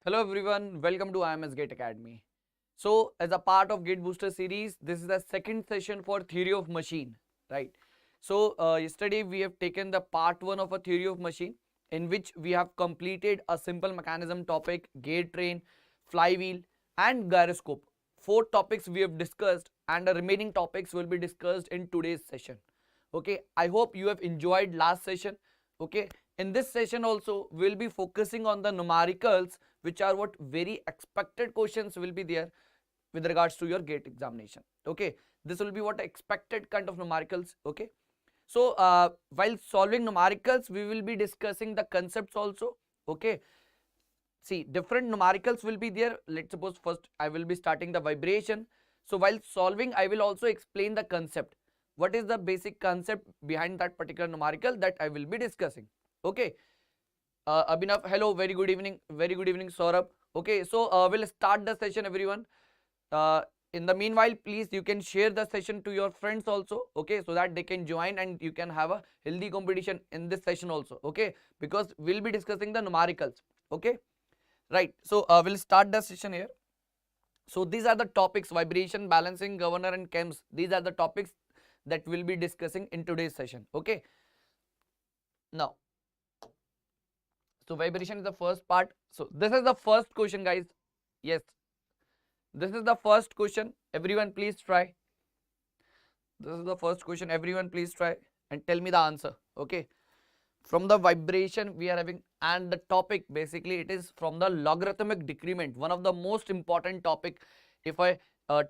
Hello everyone, welcome to IMS GATE Academy. So as a part of Gate Booster series, this is the second session for theory of machine, right? So yesterday we have taken the part 1 of a theory of machine in which we have completed a simple mechanism topic, gate train, flywheel and gyroscope. 4 topics we have discussed and the remaining topics will be discussed in today's session. Okay, I hope you have enjoyed last session. Okay, in this session also we'll be focusing on the numericals, which are what very expected questions will be there with regards to your gate examination. Okay, this will be what expected kind of numericals. Okay, so while solving numericals we will be discussing the concepts also. Okay, see, different numericals will be there. Let's suppose first I will be starting the vibration. So while solving I will also explain the concept. What is the basic concept behind that particular numerical that I will be discussing. Okay, Abhinav, hello, very good evening, Saurabh. Okay, so we'll start the session, everyone. In the meanwhile, please you can share the session to your friends also, okay, so that they can join and you can have a healthy competition in this session also. Okay, because we'll be discussing the numericals. Okay, right, so we'll start the session here. So these are the topics: vibration, balancing, governor and chems. These are the topics that we'll be discussing in today's session. Okay, now, so vibration is the first part. So this is the first question, guys. Yes, this is the first question. Everyone please try. This is the first question. Everyone please try and tell me the answer. Okay, from the vibration we are having, and the topic basically it is from the logarithmic decrement, one of the most important topic if I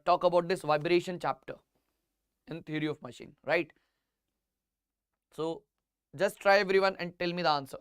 talk about this vibration chapter in theory of machine, right? So just try, everyone, and tell me the answer.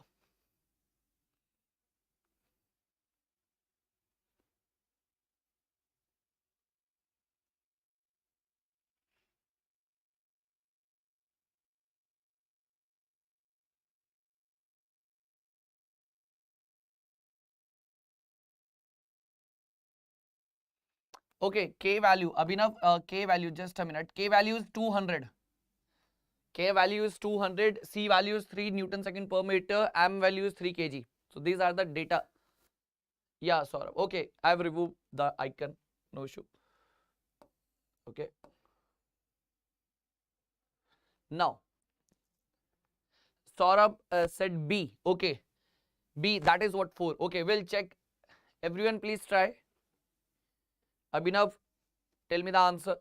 Okay, K value, Abhinav, K value, just a minute. K value is 200. K value is 200, C value is 3 Newton second per meter, M value is 3 kg. So these are the data. Yeah, Saurabh. Okay, I have removed the icon. No issue. Okay. Now, Saurabh said B. Okay. B, that is what 4. Okay, we'll check. Everyone please try. Abhinav, tell me the answer.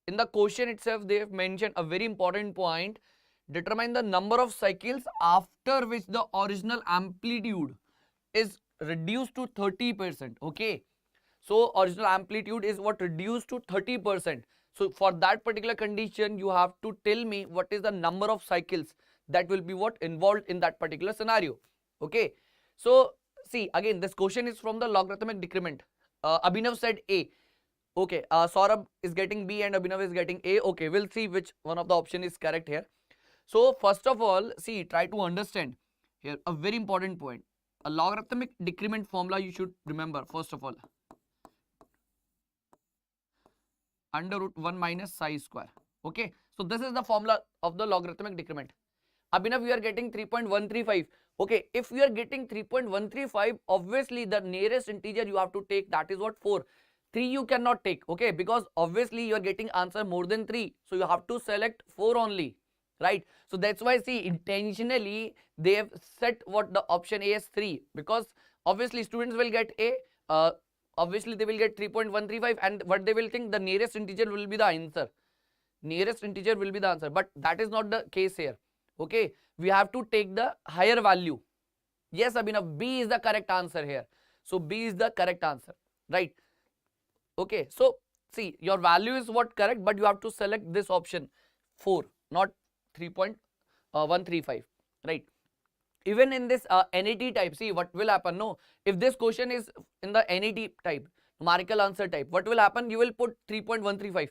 In the question itself, they have mentioned a very important point. Determine the number of cycles after which the original amplitude is reduced to 30%. Okay. So original amplitude is what reduced to 30%. So for that particular condition, you have to tell me what is the number of cycles that will be what involved in that particular scenario. Okay. So see, again, this question is from the logarithmic decrement. Abhinav said A. Okay, Saurabh is getting B and Abhinav is getting A. Okay, we'll see which one of the option is correct here. So first of all, see, try to understand here a very important point. A logarithmic decrement formula you should remember first of all. Under root 1 minus psi square. Okay, so this is the formula of the logarithmic decrement. Abhinav, we are getting 3.135. Okay, if we are getting 3.135, obviously the nearest integer you have to take, that is what, 4. 3 you cannot take, okay, because obviously you are getting answer more than 3. So you have to select 4 only, right? So that's why, see, intentionally they have set what the option A is 3, because obviously students will get A, obviously they will get 3.135, and what they will think, the nearest integer will be the answer. Nearest integer will be the answer, but that is not the case here. Okay, we have to take the higher value. Yes, Abhinav, B is the correct answer here. So B is the correct answer, right? Okay, so see, your value is what correct, but you have to select this option 4, not 3.135, right? Even in this NIT type, see what will happen. No, if this question is in the NIT type, numerical answer type, what will happen? You will put 3.135,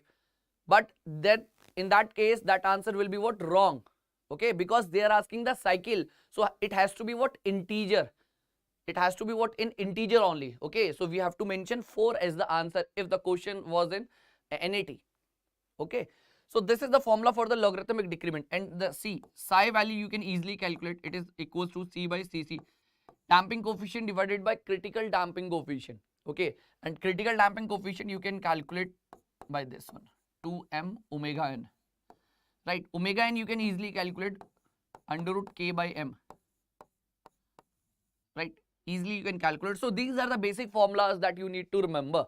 but then in that case, that answer will be what, wrong. Okay, because they are asking the cycle, so it has to be what, integer. It has to be what, in integer only. Okay, so we have to mention 4 as the answer if the question was in NIT. Okay, So this is the formula for the logarithmic decrement, and the C psi value you can easily calculate. It is equals to C by Cc, damping coefficient divided by critical damping coefficient. Okay, and critical damping coefficient you can calculate by this one, 2m omega n, right? Omega n you can easily calculate under root k by m, right? Easily you can calculate. So these are the basic formulas that you need to remember.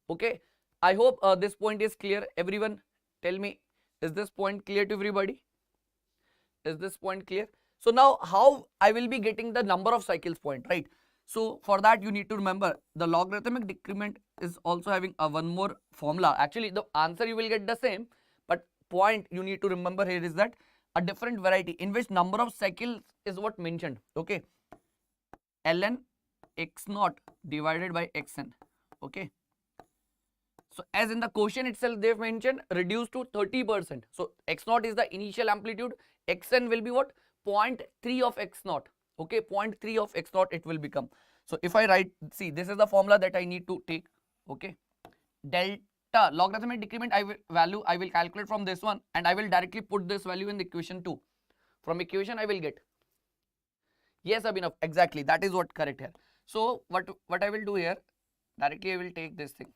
Okay, I hope this point is clear. Everyone tell me, is this point clear to everybody? Is this point clear? So now how I will be getting the number of cycles point, right? So for that you need to remember the logarithmic decrement is also having a one more formula. Actually the answer you will get the same, but point you need to remember here is that a different variety in which number of cycles is what mentioned. Okay, ln x naught divided by xn. Okay, so as in the question itself they have mentioned reduced to 30%. So x naught is the initial amplitude, xn will be what, 0.3 of x naught. Okay, 0.3 of x naught it will become. So if I write, see this is the formula that I need to take. Okay, delta logarithmic decrement value I will calculate from this one, and I will directly put this value in the equation 2. From equation I will get, yes Abhinav, exactly, that is what correct here. So what I will do here, directly I will take this thing.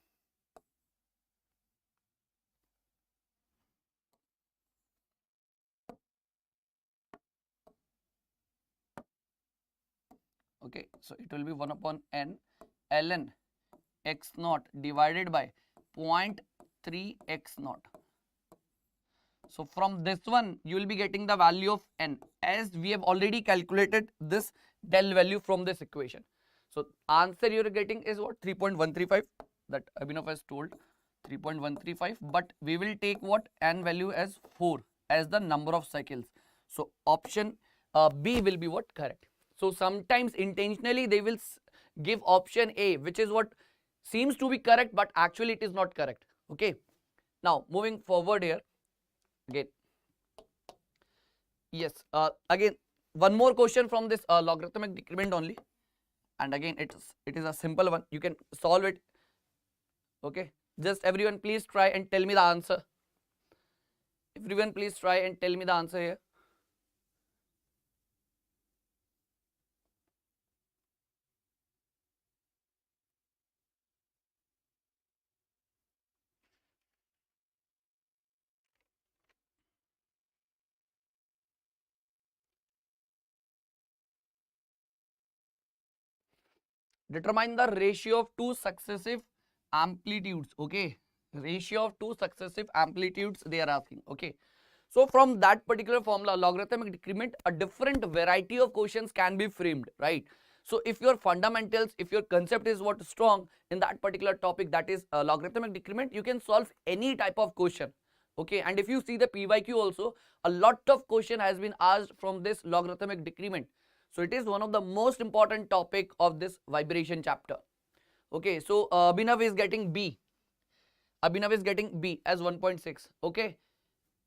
Okay, so it will be 1 upon n ln x naught divided by 0.3 x naught. So from this one you will be getting the value of n, as we have already calculated this del value from this equation. So answer you are getting is what, 3.135, that Abhinav has told, 3.135, but we will take what, n value as 4 as the number of cycles. So option B will be what, correct. So sometimes intentionally they will give option A, which is what seems to be correct, but actually it is not correct. Okay, now moving forward here again. Yes, again one more question from this logarithmic decrement only, and again it is a simple one, you can solve it. Okay, just everyone please try and tell me the answer. Everyone please try and tell me the answer here. Determine the ratio of two successive amplitudes. Okay, ratio of two successive amplitudes they are asking. Okay, so from that particular formula logarithmic decrement, a different variety of questions can be framed, right? So if your fundamentals, if your concept is what strong in that particular topic, that is logarithmic decrement, you can solve any type of question. Okay, and if you see the PYQ also, a lot of question has been asked from this logarithmic decrement. So it is one of the most important topic of this vibration chapter. Okay, so Abhinav is getting B. Abhinav is getting B as 1.6. Okay,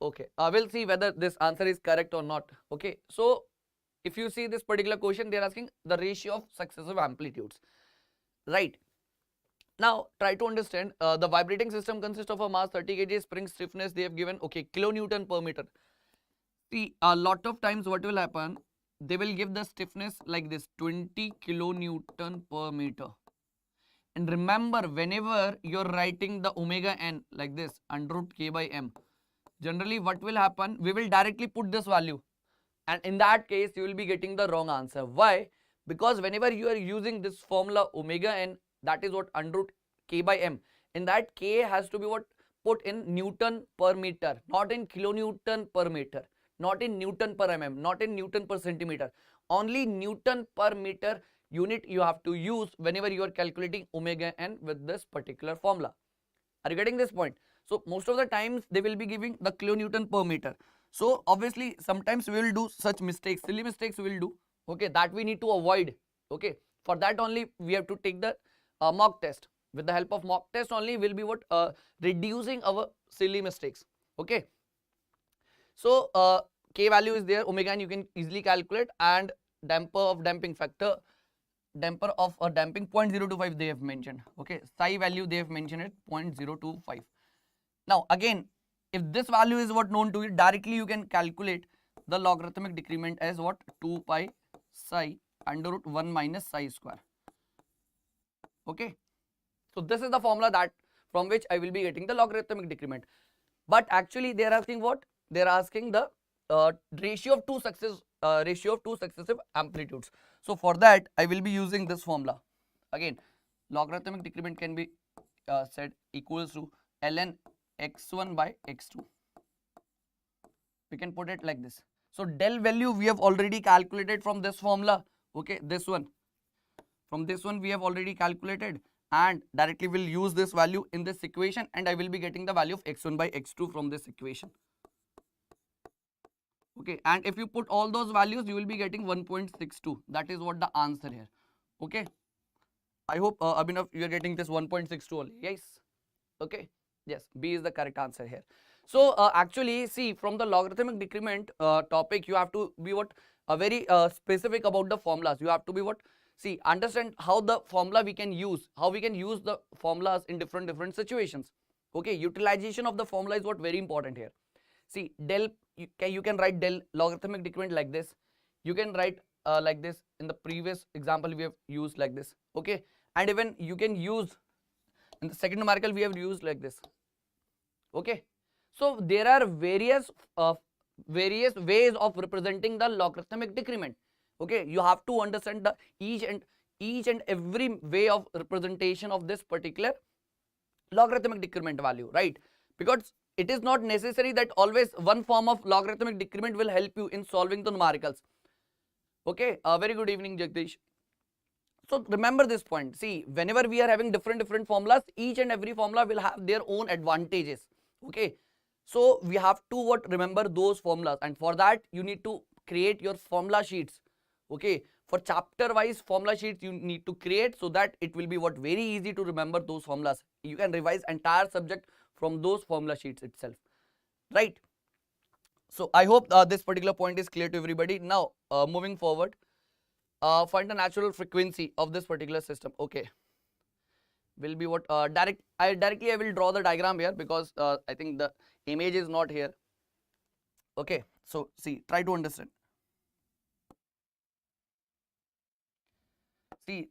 okay. We'll see whether this answer is correct or not. Okay, so if you see this particular question, they are asking the ratio of successive amplitudes, right? Now try to understand, the vibrating system consists of a mass 30 kg, spring stiffness they have given, okay, kilonewton per meter. See, a lot of times what will happen, they will give the stiffness like this, 20 kilonewton per meter. And remember, whenever you're writing the omega n like this, under root k by m, generally what will happen, we will directly put this value, and in that case you will be getting the wrong answer. Why? Because whenever you are using this formula omega n, that is what, under root k by m, in that k has to be what, put in Newton per meter, not in kilonewton per meter, not in Newton per mm, not in Newton per centimeter, only Newton per meter unit you have to use whenever you are calculating omega n with this particular formula. Are you getting this point? So most of the times they will be giving the kilonewton per meter. So obviously sometimes we will do such mistakes, silly mistakes we will do. Okay, that we need to avoid. Okay, for that only we have to take the mock test. With the help of mock test only we'll be what, reducing our silly mistakes. Okay, so k value is there, omega n you can easily calculate, and damper of damping factor, damper of a damping 0.025 they have mentioned. Okay, psi value they have mentioned it 0.025. Now again If this value is what known to you, directly you can calculate the logarithmic decrement as what? 2 pi psi under root 1 minus psi square. Okay. So this is the formula that from which I will be getting the logarithmic decrement. But actually they are asking what? They are asking the ratio of two successive amplitudes. So for that I will be using this formula. Again, logarithmic decrement can be said equals to ln x1 by x2. We can put it like this. So del value we have already calculated from this formula. Okay, this one. From this one we have already calculated, and directly will use this value in this equation, and I will be getting the value of x1 by x2 from this equation. Okay, and if you put all those values, you will be getting 1.62. That is what the answer here. Okay, I hope Abhinav, you are getting this 1.62 only. Yes. Okay. Yes, B is the correct answer here. So actually, see, from the logarithmic decrement topic, you have to be what very specific about the formulas. You have to be what, see, understand how the formula we can use, how we can use the formulas in different situations. Okay, utilization of the formula is what very important here. See, del, you can write del logarithmic decrement like this. You can write like this. In the previous example we have used like this. Okay, and even you can use in the second numerical we have used like this. Okay, so there are various ways of representing the logarithmic decrement. Okay, you have to understand the each and every way of representation of this particular logarithmic decrement value, right? Because it is not necessary that always one form of logarithmic decrement will help you in solving the numericals. Okay, very good evening, Jagdish. So remember this point. See, whenever we are having different formulas, each and every formula will have their own advantages. Okay, so we have to what, remember those formulas, and for that you need to create your formula sheets. Okay, for chapter wise formula sheets you need to create, so that it will be what, very easy to remember those formulas. You can revise entire subject from those formula sheets itself, right? So I hope this particular point is clear to everybody. Now moving forward, find the natural frequency of this particular system. Okay, will be what, directly I will draw the diagram here, because I think the image is not here. Okay, so see, try to understand. See,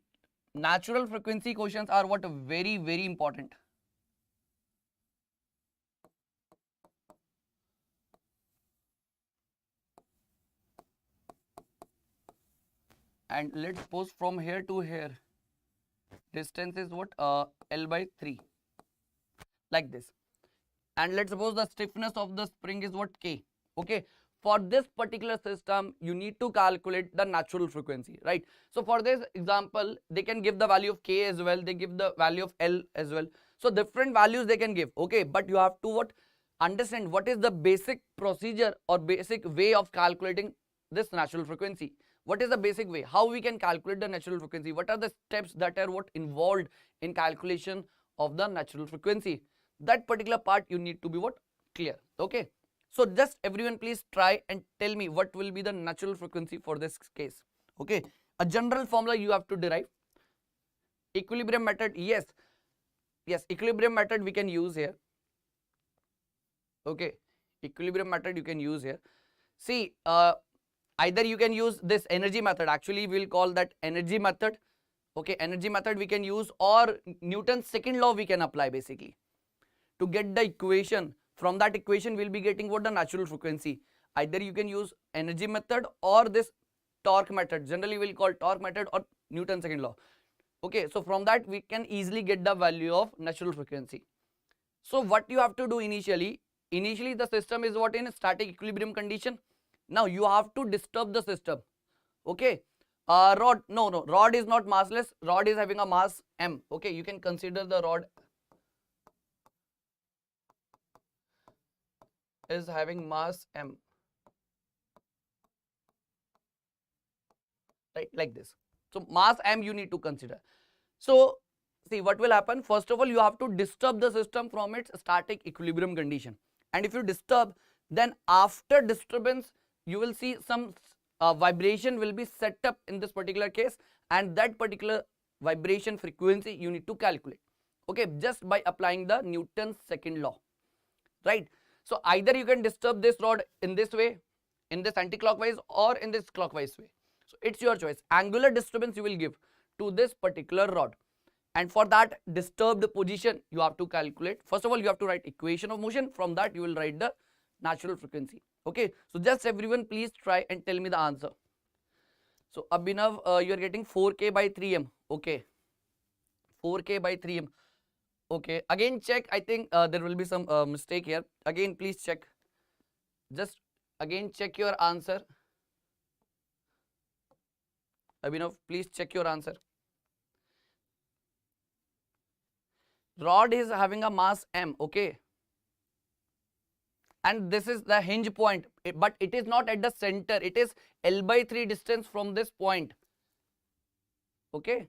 natural frequency questions are what, very important. And let's suppose from here to here, distance is what, L by 3, like this. And let's suppose the stiffness of the spring is what, K. Okay, for this particular system you need to calculate the natural frequency, right? So for this example they can give the value of K as well, they give the value of L as well. So different values they can give. Okay, but you have to what, understand what is the basic procedure or basic way of calculating this natural frequency. What is the basic way, how we can calculate the natural frequency, what are the steps that are what involved in calculation of the natural frequency. That particular part you need to be what, clear. Okay, so just everyone please try and tell me what will be the natural frequency for this case. Okay, a general formula you have to derive. Equilibrium method, yes, equilibrium method we can use here. Okay, equilibrium method you can use here. See, either you can use this energy method, actually we will call that energy method. Okay, energy method we can use, or Newton's second law we can apply basically to get the equation. From that equation we will be getting what, the natural frequency. Either you can use energy method or this torque method, generally we will call torque method or Newton's second law. Okay, so from that we can easily get the value of natural frequency. So what you have to do initially the system is what, in a static equilibrium condition. Now you have to disturb the system. Okay, rod, no, rod is not massless, rod is having a mass m. Okay, you can consider the rod is having mass m, right, like this. So mass m you need to consider. So see what will happen, first of all you have to disturb the system from its static equilibrium condition, and if you disturb, then after disturbance you will see some vibration will be set up in this particular case, and that particular vibration frequency you need to calculate. Okay, just by applying the Newton's second law, right? So either you can disturb this rod in this way, in this anti-clockwise, or in this clockwise way. So it's your choice. Angular disturbance you will give to this particular rod, and for that disturbed position you have to calculate. First of all, you have to write equation of motion. From that you will write the natural frequency. Okay, so just everyone please try and tell me the answer. So Abhinav, you are getting 4k by 3m. Okay, 4k by 3m. Okay, again check. I think there will be some mistake here. Again please check. Just again check your answer. Abhinav, please check your answer. Rod is having a mass m, okay, and this is the hinge point, but it is not at the center. It is L by 3 distance from this point. Okay,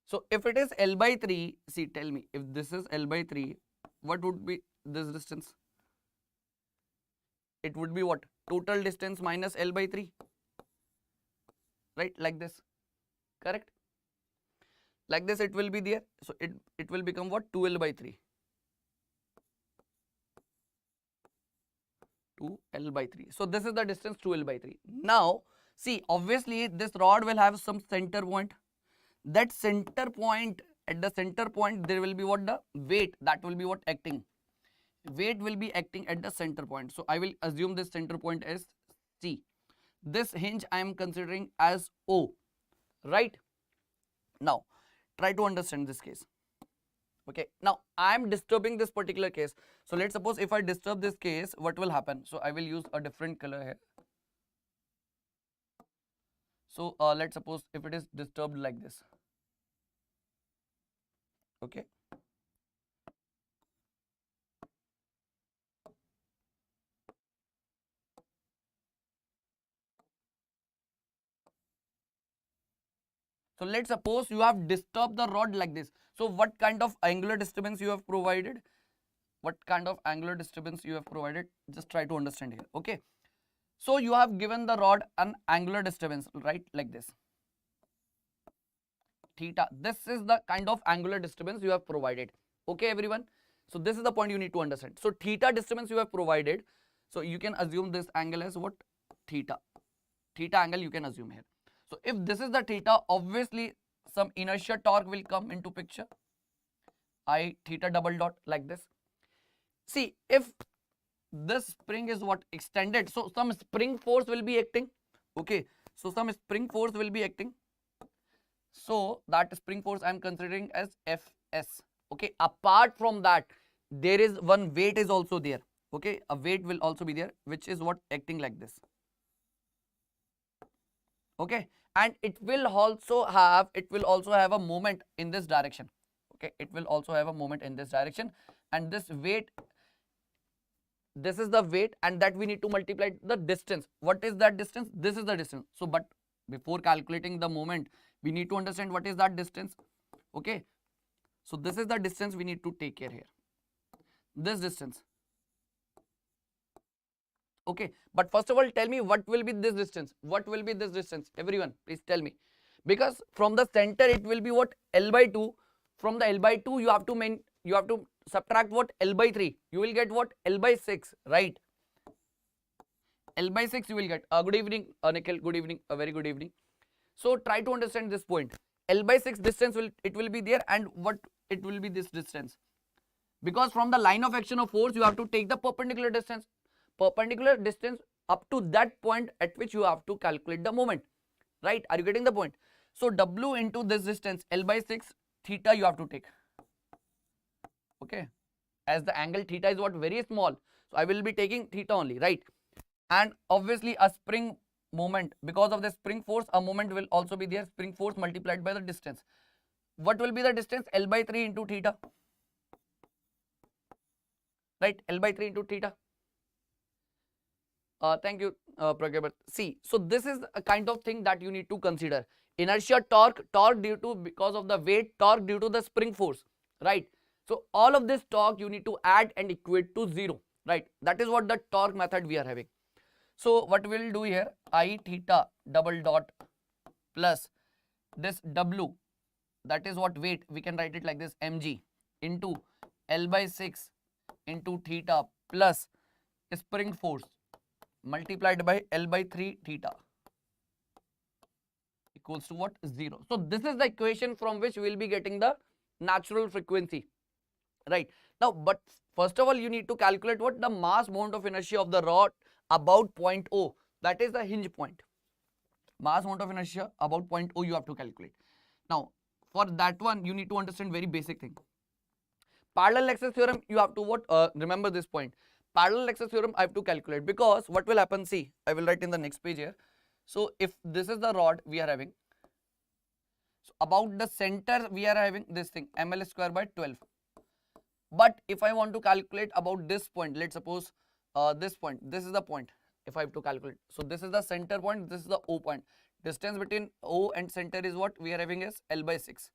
so if it is L by 3, see, tell me, if this is L by 3, what would be this distance? It would be what? Total distance minus L by 3, right? Like this, correct? Like this it will be there. So it will become what? 2L by 3. 2L by 3. So this is the distance 2L by 3. Now, see, obviously this rod will have some center point. That center point, at the center point there will be what? The weight, that will be what? Acting. Weight will be acting at the center point. So I will assume this center point as C. This hinge I am considering as O, right? Now try to understand this case. Okay, now I am disturbing this particular case. So let's suppose if I disturb this case, what will happen? So I will use a different color here. So let's suppose if it is disturbed like this. Okay, so let's suppose you have disturbed the rod like this. So what kind of angular disturbance you have provided? What kind of angular disturbance you have provided? Just try to understand here. Okay, so you have given the rod an angular disturbance, right? Like this, theta. This is the kind of angular disturbance you have provided. Okay, everyone. So this is the point you need to understand. So theta disturbance you have provided. So you can assume this angle as what? Theta. Theta angle you can assume here. So if this is the theta, obviously some inertia torque will come into picture. I theta double dot like this. See, if this spring is what? Extended, so some spring force will be acting. Okay, so some spring force will be acting. So that spring force I am considering as Fs. Okay, apart from that, there is one weight is also there. Okay, a weight will also be there, which is what? Acting like this. Okay, and it will also have a moment in this direction. Okay, it will also have a moment in this direction, and this weight, this is the weight, and that we need to multiply the distance. What is that distance? This is the distance. So but before calculating the moment, we need to understand what is that distance. Okay, so this is the distance we need to take care here, this distance. Okay, but first of all tell me what will be this distance. What will be this distance? Everyone please tell me, because from the center it will be what? L by 2. From the L by 2 you have to subtract what? L by 3. You will get what? L by 6, right? L by 6 you will get. Good evening Nikhil, good evening, a very good evening. So try to understand this point. L by 6 distance will be there, and what it will be this distance, because from the line of action of force you have to take the perpendicular distance. Perpendicular distance up to that point at which you have to calculate the moment, right? Are you getting the point? So W into this distance L by 6, theta you have to take. Okay, as the angle theta is what? Very small, so I will be taking theta only, right? And obviously a spring moment, because of the spring force a moment will also be there. Spring force multiplied by the distance. What will be the distance? L by 3 into theta, right? L by 3 into theta. Thank you, Pragya. See, so this is a kind of thing that you need to consider. Inertia torque, torque due to because of the weight, torque due to the spring force, right? So all of this torque you need to add and equate to 0, right? That is what the torque method we are having. So what we'll do here, I theta double dot plus this W, that is what weight, we can write it like this, mg into L by 6 into theta plus spring force multiplied by L by 3 theta equals to what? 0. So this is the equation from which we will be getting the natural frequency, right? Now, but first of all, you need to calculate what? The mass moment of inertia of the rod about point O, that is the hinge point. Mass moment of inertia about point O you have to calculate. Now, for that one, you need to understand very basic thing. Parallel access theorem, you have to what? Remember this point. Parallel access theorem I have to calculate, because what will happen, see, I will write in the next page here. So if this is the rod we are having, so about the center we are having this thing, ml square by 12. But if I want to calculate about this point, let's suppose this point, this is the point, if I have to calculate. So this is the center point, this is the O point. Distance between O and center is what we are having is L by 6.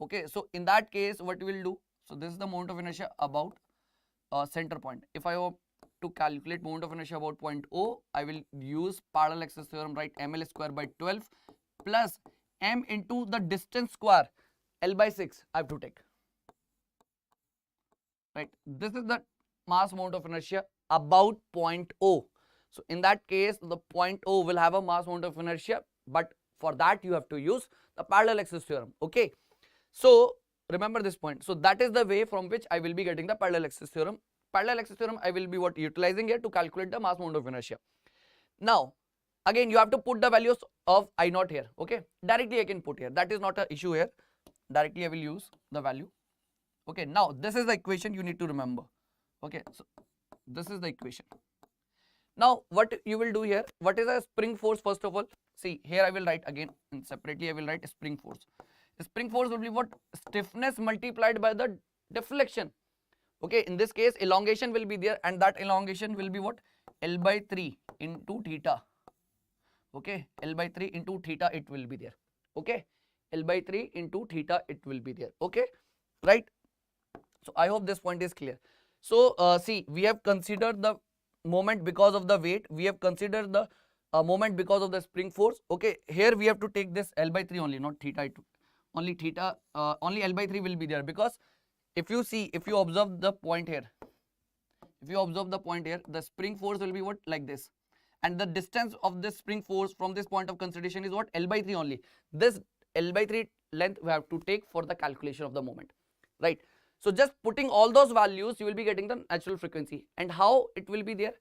Okay, so in that case, what we will do, so this is the moment of inertia about center point. If I want to calculate moment of inertia about point O, I will use parallel access theorem, right? ml square by 12 plus m into the distance square, L by 6 I have to take. Right, this is the mass moment of inertia about point O. So in that case, the point O will have a mass moment of inertia, but for that you have to use the parallel access theorem. Okay, so remember this point. So that is the way from which I will be getting the parallel access theorem. Parallel access theorem I will be what? Utilizing here to calculate the mass moment of inertia. Now again, you have to put the values of I naught here. Okay, directly I can put here, that is not an issue here. Directly I will use the value. Okay, now this is the equation you need to remember. Okay, so this is the equation. Now what you will do here, what is a spring force? First of all, see here I will write again, and separately I will write spring force. Spring force will be what? Stiffness multiplied by the deflection. Okay, in this case elongation will be there, and that elongation will be what? L by 3 into theta. Okay, L by 3 into theta it will be there. Okay, L by 3 into theta it will be there. Okay, right? So I hope this point is clear. So see, we have considered the moment because of the weight, we have considered the moment because of the spring force. Okay, here we have to take this L by 3 only, not theta. Only theta, only L by 3 will be there, because if you see, if you observe the point here, the spring force will be what? Like this, and the distance of this spring force from this point of consideration is what? L by 3 only. This L by 3 length we have to take for the calculation of the moment, right? So just putting all those values, you will be getting the natural frequency. And how it will be there?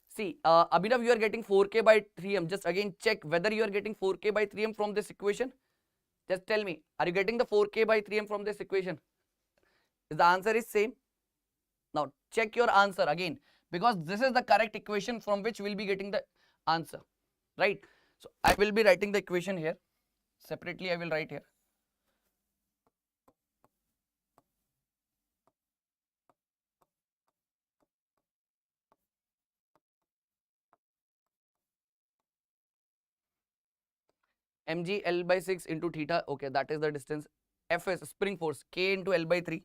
See, Abhinav, you are getting 4k by 3m. Just again check whether you are getting 4k by 3m from this equation. Just tell me, are you getting the 4k by 3m from this equation? The answer is same. Now check your answer again, because this is the correct equation from which we will be getting the answer, right? So I will be writing the equation here. Separately I will write here. mg L by 6 into theta, okay, that is the distance. Fs, spring force, k into L by 3,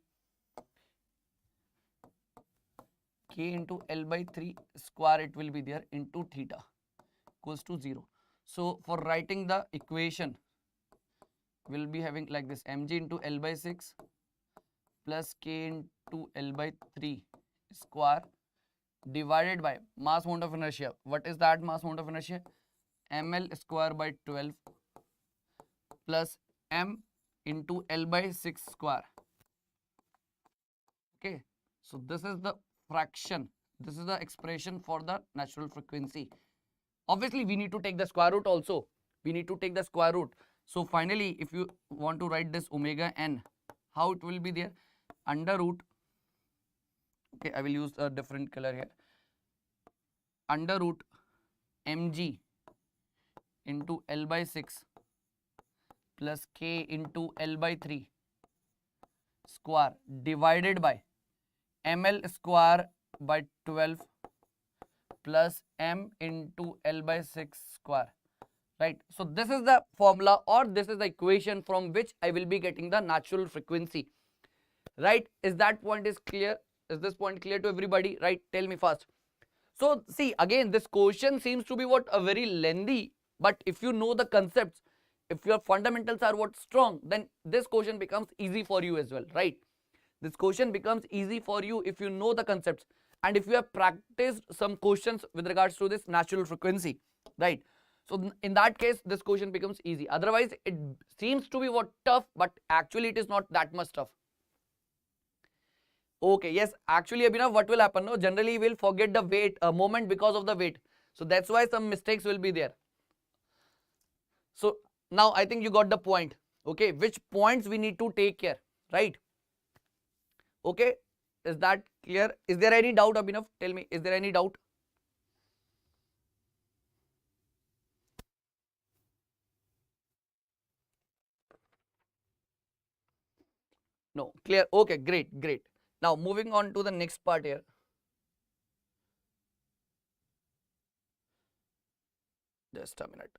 k into L by 3 square it will be there into theta equals to 0. So for writing the equation, we'll be having like this, mg into L by 6 plus k into L by 3 square divided by mass moment of inertia. What is that mass moment of inertia? ml square by 12 plus m into L by 6 square. Okay, so this is the fraction, this is the expression for the natural frequency. Obviously we need to take the square root also, we need to take the square root. So finally, if you want to write this omega n, how it will be there? Under root, okay, I will use a different color here, under root mg into L by 6 plus k into L by 3 square divided by ml square by 12 plus m into L by 6 square, right? So this is the formula, or this is the equation from which I will be getting the natural frequency, right? Is that point is clear? Is this point clear to everybody, right? Tell me first. So see, again, this question seems to be what a very lengthy, but if you know the concepts, if your fundamentals are what strong, then this question becomes easy for you as well, right? This question becomes easy for you if you know the concepts and if you have practiced some questions with regards to this natural frequency, right? So in that case, this question becomes easy. Otherwise, it seems to be what tough, but actually it is not that much tough. Okay, yes, actually, Abhinav, what will happen? No, generally we'll forget the weight moment because of the weight. So that's why some mistakes will be there. So now I think you got the point. Okay, which points we need to take care, right? Okay, is that clear? Is there any doubt, Abhinav? Tell me, is there any doubt? No, clear. Okay, great, great. Now moving on to the next part here. Just a minute.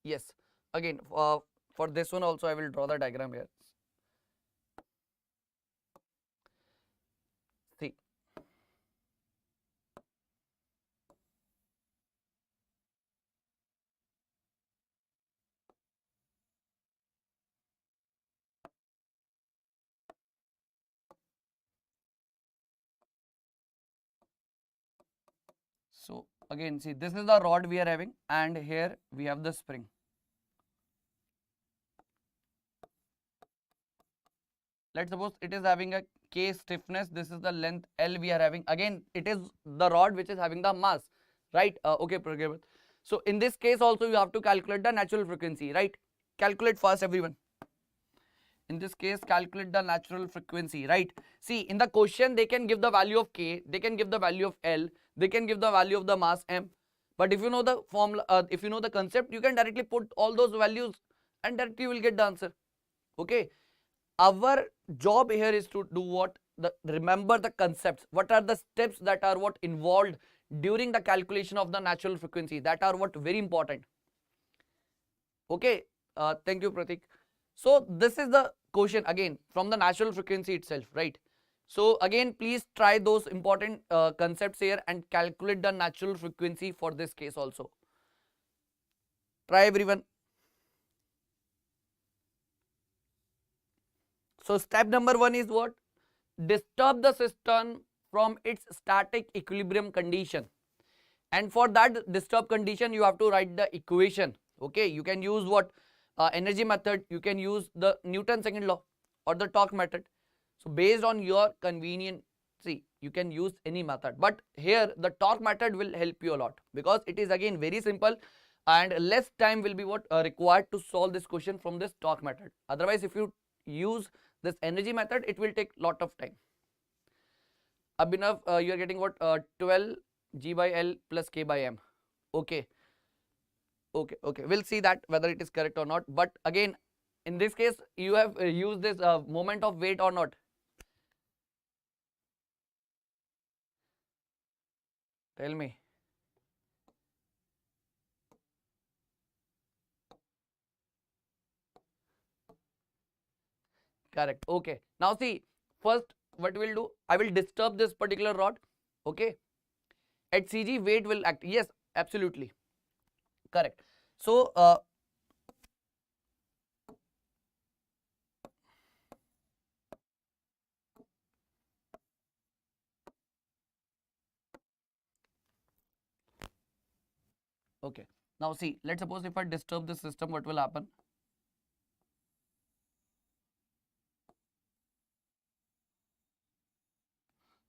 Yes, again, for this one also I will draw the diagram here. See, so again, see, this is the rod we are having, and here we have the spring. Let's suppose it is having a K stiffness. This is the length L we are having. Again, it is the rod which is having the mass, right? Okay, Pragya. So in this case also you have to calculate the natural frequency, right? Calculate fast, everyone. In this case, calculate the natural frequency, right? See, in the question they can give the value of K, they can give the value of L, they can give the value of the mass M. But if you know the formula, if you know the concept, you can directly put all those values and directly you will get the answer. Okay. Our job here is to do what? Remember the concepts. What are the steps that are what involved during the calculation of the natural frequency? That are what very important. Okay. Thank you, Pratik. So this is the question again from the natural frequency itself, right? So again, please try those important concepts here and calculate the natural frequency for this case also. Try, everyone. So step number 1 is what? Disturb the system from its static equilibrium condition. And for that disturb condition, you have to write the equation. Okay, you can use what? Energy method, you can use the Newton's second law or the torque method. So based on your convenience, see, you can use any method. But here the torque method will help you a lot because it is again very simple and less time will be what required to solve this question from this torque method. Otherwise, if you use this energy method, it will take lot of time. Abhinav, you are getting what? 12 G by L plus K by M. Okay. Okay, okay. We'll see that whether it is correct or not. But again, in this case, you have used this moment of weight or not? Tell me. Correct. Okay. Now see, first what we'll do, I will disturb this particular rod. Okay. At CG, weight will act. Yes, absolutely. Correct. So, okay. Now see, let's suppose if I disturb this system, what will happen?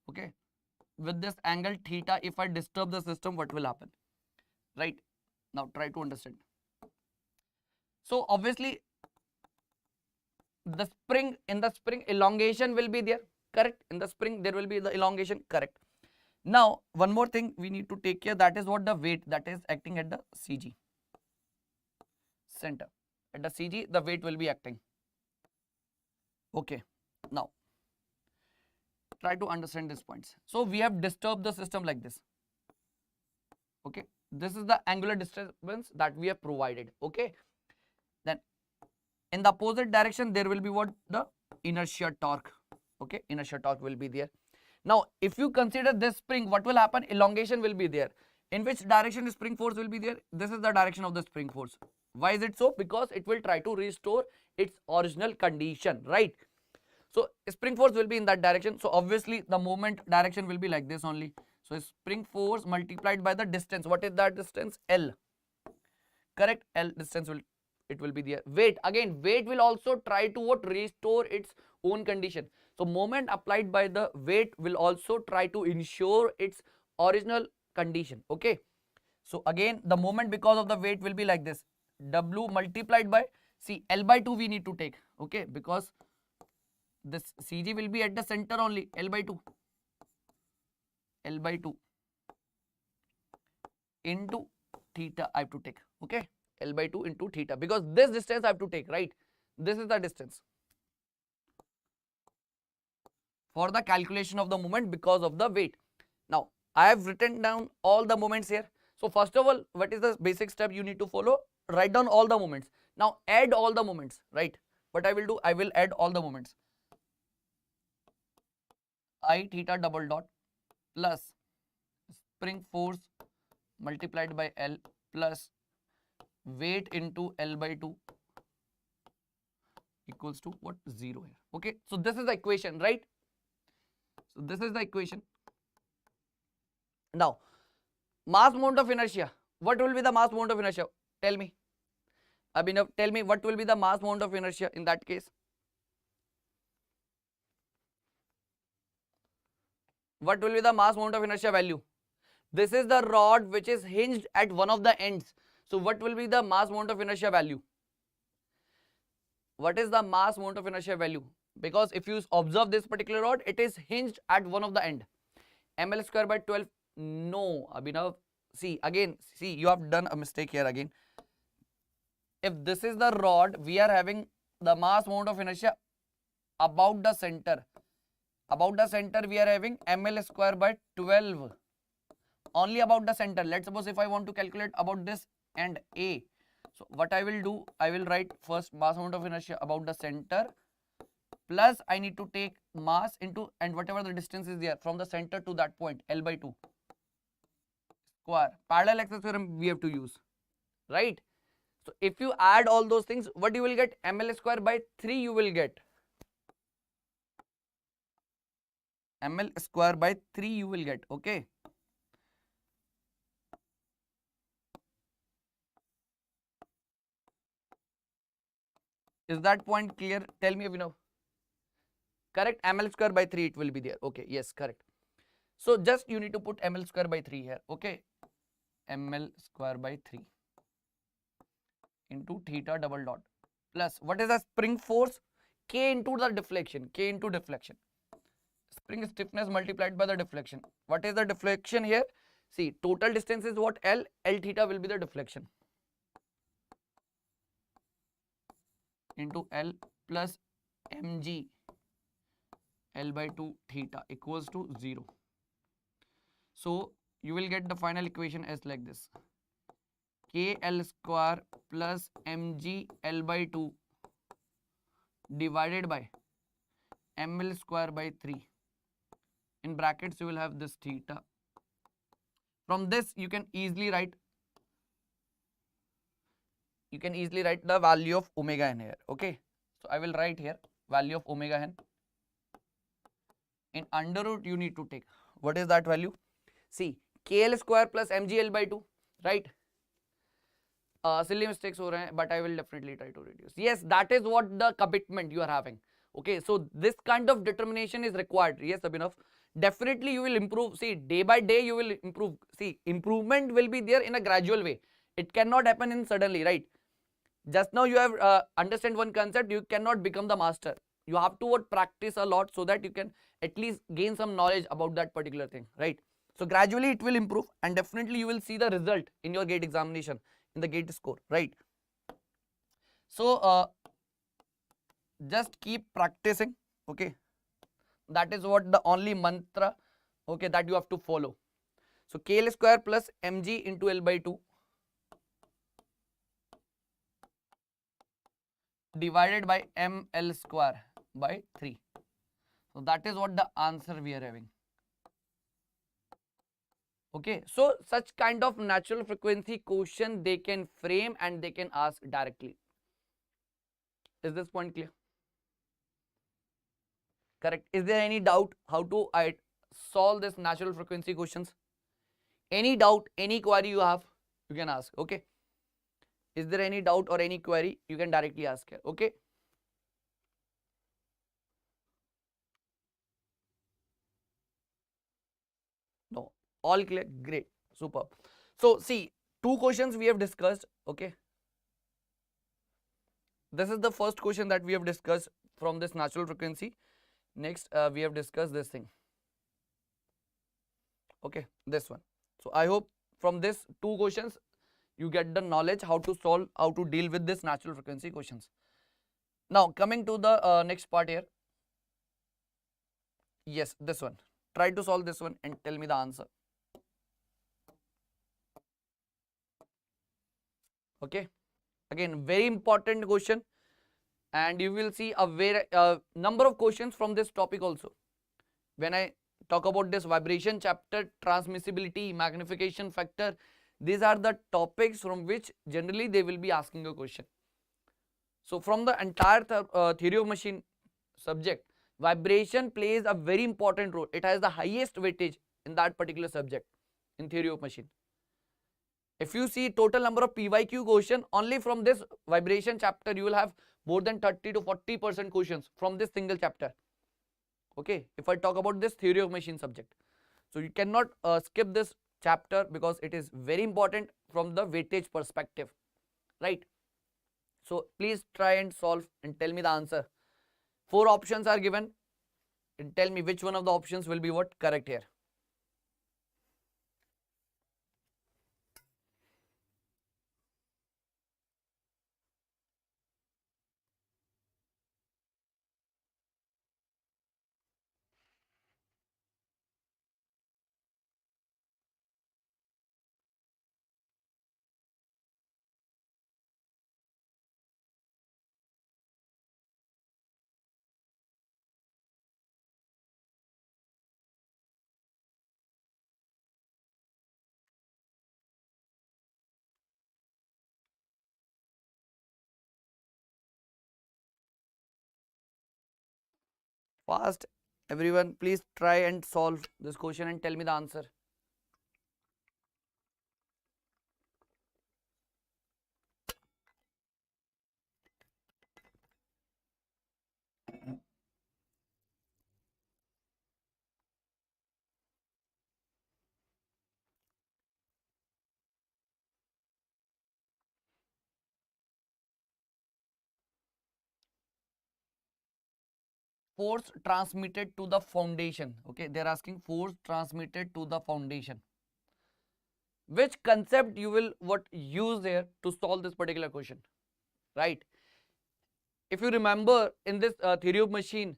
Okay. With this angle theta, if I disturb the system, what will happen? Right. Now try to understand. So obviously, the spring, in the spring elongation will be there. Correct. In the spring there will be the elongation. Correct. Now one more thing we need to take care, that is what? The weight that is acting at the CG center. At the CG the weight will be acting. Okay. Now try to understand these points. So we have disturbed the system like this. Okay. This is the angular disturbance that we have provided. Okay. Then in the opposite direction there will be what? The inertia torque. Okay. Inertia torque will be there. Now, if you consider this spring, what will happen? Elongation will be there. In which direction the spring force will be there? This is the direction of the spring force. Why is it so? Because it will try to restore its original condition, right? So spring force will be in that direction. So obviously the movement direction will be like this only. So spring force multiplied by the distance. What is that distance? L. Correct? L distance will be there. Weight, again, weight will also try to what? Restore its own condition. So moment applied by the weight will also try to ensure its original condition. Okay. So again, the moment because of the weight will be like this. W multiplied by, see, L by 2 we need to take. Okay, because this CG will be at the center only. L by 2. L by 2 into theta I have to take. Okay, L by 2 into theta, because this distance I have to take, right? This is the distance for the calculation of the moment because of the weight. Now I have written down all the moments here. So first of all, what is the basic step you need to follow? Write down all the moments. Now add all the moments, right? What I will do, I will add all the moments. I theta double dot plus spring force multiplied by L plus weight into L by 2 equals to what? 0 here. Okay, so this is the equation, right? So this is the equation. Now mass moment of inertia. What will be the mass moment of inertia? Tell me. Abhinav, tell me what will be the mass moment of inertia in that case? What will be the mass moment of inertia value? This is the rod which is hinged at one of the ends. So what will be the mass moment of inertia value? What is the mass moment of inertia value? Because if you observe this particular rod, it is hinged at one of the end. ml square by 12. No, Abhinav. See, again, see, you have done a mistake here again. If this is the rod, we are having the mass moment of inertia about the center. About the center, we are having ml square by 12. Only about the center. Let's suppose if I want to calculate about this and A. So what I will do, I will write first mass moment of inertia about the center plus I need to take mass into, and whatever the distance is there from the center to that point, L by 2 square. Parallel access theorem we have to use, right? So if you add all those things, what you will get? ml square by 3 you will get. ml square by 3 you will get. Okay. Is that point clear? Tell me, Abhinav. Correct? ml square by 3 it will be there. Okay, yes, correct. So just you need to put ml square by 3 here. Okay, ml square by 3 into theta double dot plus what is the spring force? K into the deflection. K into deflection. Spring stiffness multiplied by the deflection. What is the deflection here? See, total distance is what? L. L theta will be the deflection into L plus mg L by 2 theta equals to 0. So you will get the final equation as like this. KL square plus mg L by 2 divided by ml square by 3. In brackets you will have this theta. From this you can easily write the value of omega n here. Okay, so I will write here value of omega n. In under root you need to take, what is that value? See, KL square plus mgl by 2, right? Silly mistakes ho rahe hain, but I will definitely try to reduce. Yes, that is what the commitment you are having. Okay, so this kind of determination is required. Yes, Abhinav, definitely you will improve. See, day by day you will improve. See, improvement will be there in a gradual way. It cannot happen in suddenly, right? Just now you have understand one concept, you cannot become the master. You have to practice a lot so that you can at least gain some knowledge about that particular thing, right? So gradually it will improve and definitely you will see the result in your GATE examination, in the GATE score, right? So just keep practicing, okay? That is what the only mantra, okay, that you have to follow. So KL square plus mg into L by 2 divided by ml square by 3. So that is what the answer we are having. Okay, so such kind of natural frequency question they can frame and they can ask directly. Is this point clear? Correct. Is there any doubt how to solve this natural frequency questions? Any doubt, any query you have, you can ask. Okay. Is there any doubt or any query? You can directly ask here. Okay. No. All clear. Great. Superb. So see, two questions we have discussed. Okay. This is the first question that we have discussed from this natural frequency. Next, we have discussed this thing. Okay, this one. So I hope from this two questions you get the knowledge how to solve, how to deal with this natural frequency questions. Now coming to the next part here. Yes, this one. Try to solve this one and tell me the answer. Okay. Again, very important question, and you will see a very number of questions from this topic also. When I talk about this vibration chapter, transmissibility, magnification factor, these are the topics from which generally they will be asking a question. So from the entire theory of machine subject, vibration plays a very important role. It has the highest weightage in that particular subject in theory of machine. If you see total number of PYQ question, only from this vibration chapter you will have more than 30 to 40% questions from this single chapter. Okay, if I talk about this theory of machine subject. So you cannot skip this chapter because it is very important from the weightage perspective, right? So please try and solve and tell me the answer. 4 options are given and tell me which one of the options will be what correct here. Fast, everyone, please try and solve this question and tell me the answer. Force transmitted to the foundation. Okay, they're asking force transmitted to the foundation. Which concept you will what use there to solve this particular question, right? If you remember in this theory of machine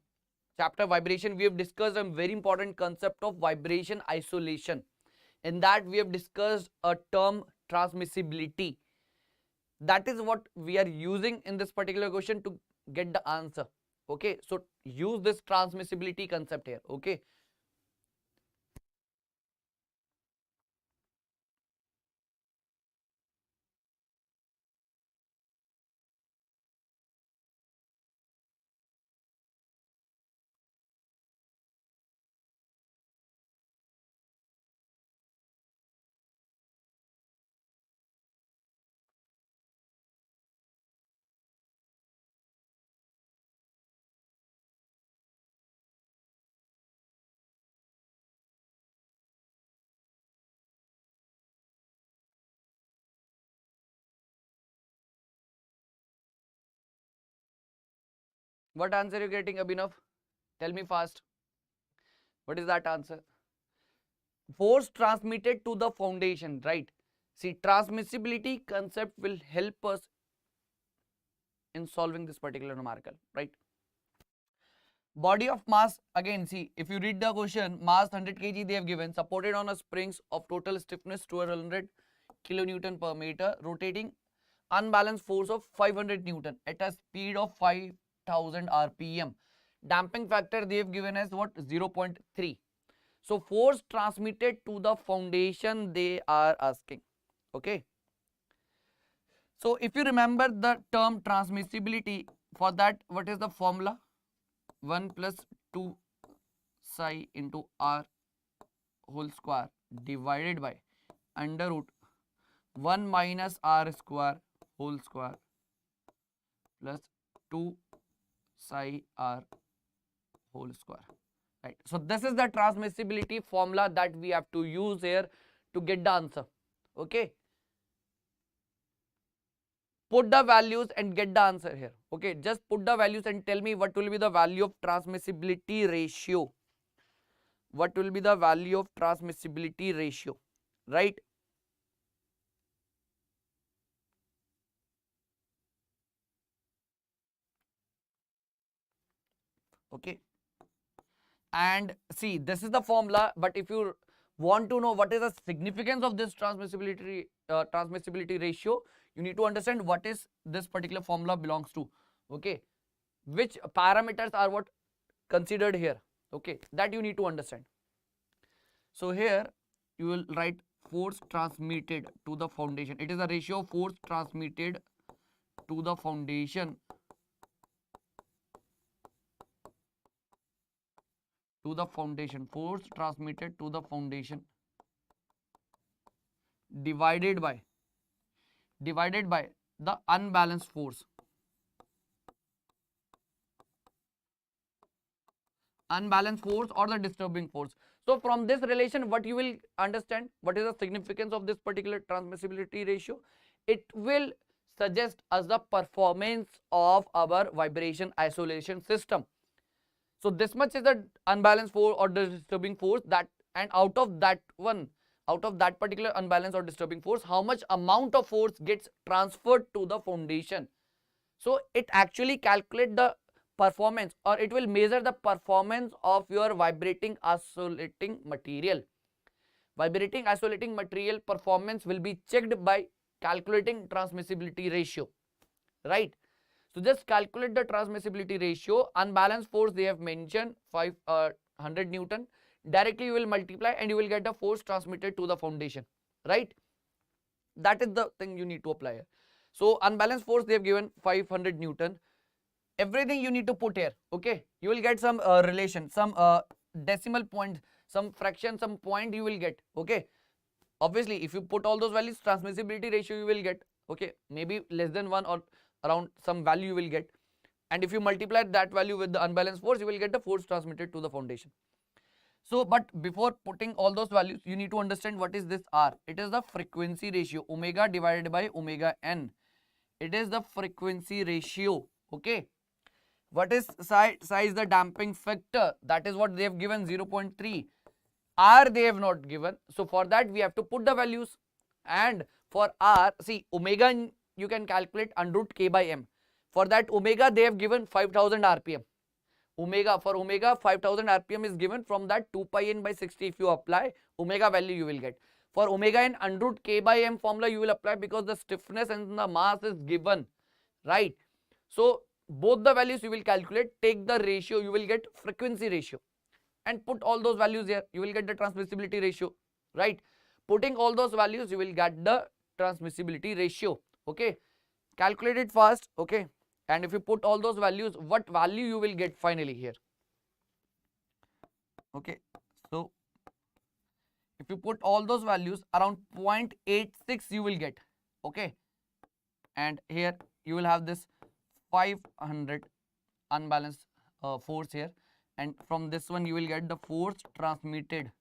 chapter vibration, we have discussed a very important concept of vibration isolation. In that we have discussed a term transmissibility. That is what we are using in this particular question to get the answer. Okay, so use this transmissibility concept here. Okay. What answer are you getting, Abhinav? Tell me fast. What is that answer? Force transmitted to the foundation, right? See, transmissibility concept will help us in solving this particular numerical, right? Body of mass, again, see, if you read the question, mass 100 kg they have given, supported on a springs of total stiffness 1200 kilonewton per meter, rotating unbalanced force of 500 newton at a speed of 5000 rpm. Damping factor they have given as what? 0.3. So force transmitted to the foundation they are asking. Okay. So if you remember the term transmissibility, for that what is the formula? 1 plus 2 psi into r whole square divided by under root 1 minus r square whole square plus 2 psi r whole square. Right. So this is the transmissibility formula that we have to use here to get the answer. Okay. Put the values and get the answer here. Okay. Just put the values and tell me what will be the value of transmissibility ratio. What will be the value of transmissibility ratio? Right. Okay. And see, this is the formula, but if you want to know what is the significance of this transmissibility ratio, you need to understand what is this particular formula belongs to. Okay, which parameters are what considered here. Okay, that you need to understand. So here you will write force transmitted to the foundation. It is a ratio of force transmitted to the foundation force transmitted to the foundation divided by the unbalanced force. Unbalanced force or the disturbing force. So from this relation, what you will understand, what is the significance of this particular transmissibility ratio? It will suggest us the performance of our vibration isolation system. So this much is the unbalanced force or the disturbing force, that, and out of that particular unbalanced or disturbing force, how much amount of force gets transferred to the foundation. So it actually calculates the performance, or it will measure the performance of your vibrating isolating material. Vibrating isolating material performance will be checked by calculating transmissibility ratio, right? So just calculate the transmissibility ratio. Unbalanced force they have mentioned 500 Newton. Directly you will multiply and you will get the force transmitted to the foundation, right? That is the thing you need to apply here. So unbalanced force they have given 500 Newton. Everything you need to put here. Okay, you will get some relation, some decimal point, some fraction, some point you will get. Okay, obviously if you put all those values, transmissibility ratio you will get. Okay, maybe less than 1 or around some value you will get, and if you multiply that value with the unbalanced force, you will get the force transmitted to the foundation. So but before putting all those values, you need to understand what is this R. It is the frequency ratio, omega divided by omega n. It is the frequency ratio. Okay, what is psi? Psi is the damping factor. That is what they have given, 0.3. R they have not given, so for that we have to put the values. And for R, see, omega you can calculate under root k by m. For that omega they have given 5000 rpm. For omega 5000 rpm is given. From that 2 pi n by 60 if you apply, omega value you will get. For omega n, under root k by m formula you will apply, because the stiffness and the mass is given, right? So both the values you will calculate, take the ratio, you will get frequency ratio, and put all those values here, you will get the transmissibility ratio, right? Putting all those values, you will get the transmissibility ratio. Okay, calculate it fast. Okay, and if you put all those values, what value you will get finally here? Okay, so if you put all those values, around 0.86 you will get. Okay, and here you will have this 500 unbalanced force here, and from this one you will get the force transmitted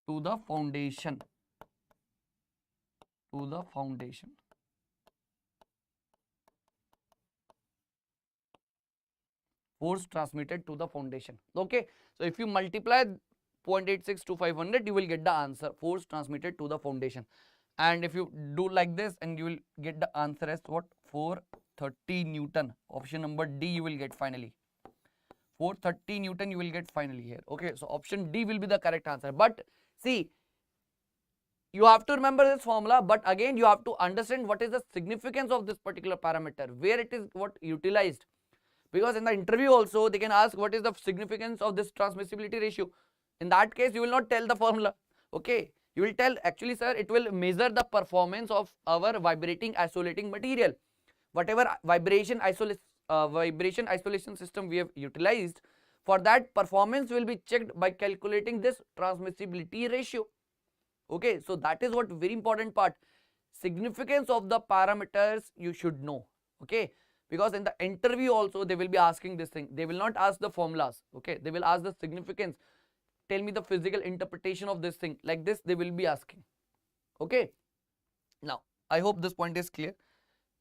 to the foundation. Force transmitted to the foundation. Okay, so if you multiply 0.86 to 500, you will get the answer, force transmitted to the foundation. And if you do like this, and you will get the answer as what? 430 Newton. Option number D you will get finally. 430 Newton you will get finally here. Okay, so option D will be the correct answer. But see, you have to remember this formula, but again you have to understand what is the significance of this particular parameter, where it is what utilized. because in the interview also they can ask what is the significance of this transmissibility ratio. In that case you will not tell the formula, okay, you will tell actually sir it will measure the performance of our vibrating isolating material. Whatever vibration isolation system we have utilized, for that performance will be checked by calculating this transmissibility ratio. Okay, so that is what very important part. Significance of the parameters you should know. Okay, because in the interview also they will be asking this thing. They will not ask the formulas. Okay, they will ask the significance. Tell me the physical interpretation of this thing. Like this they will be asking. Okay, now I hope this point is clear.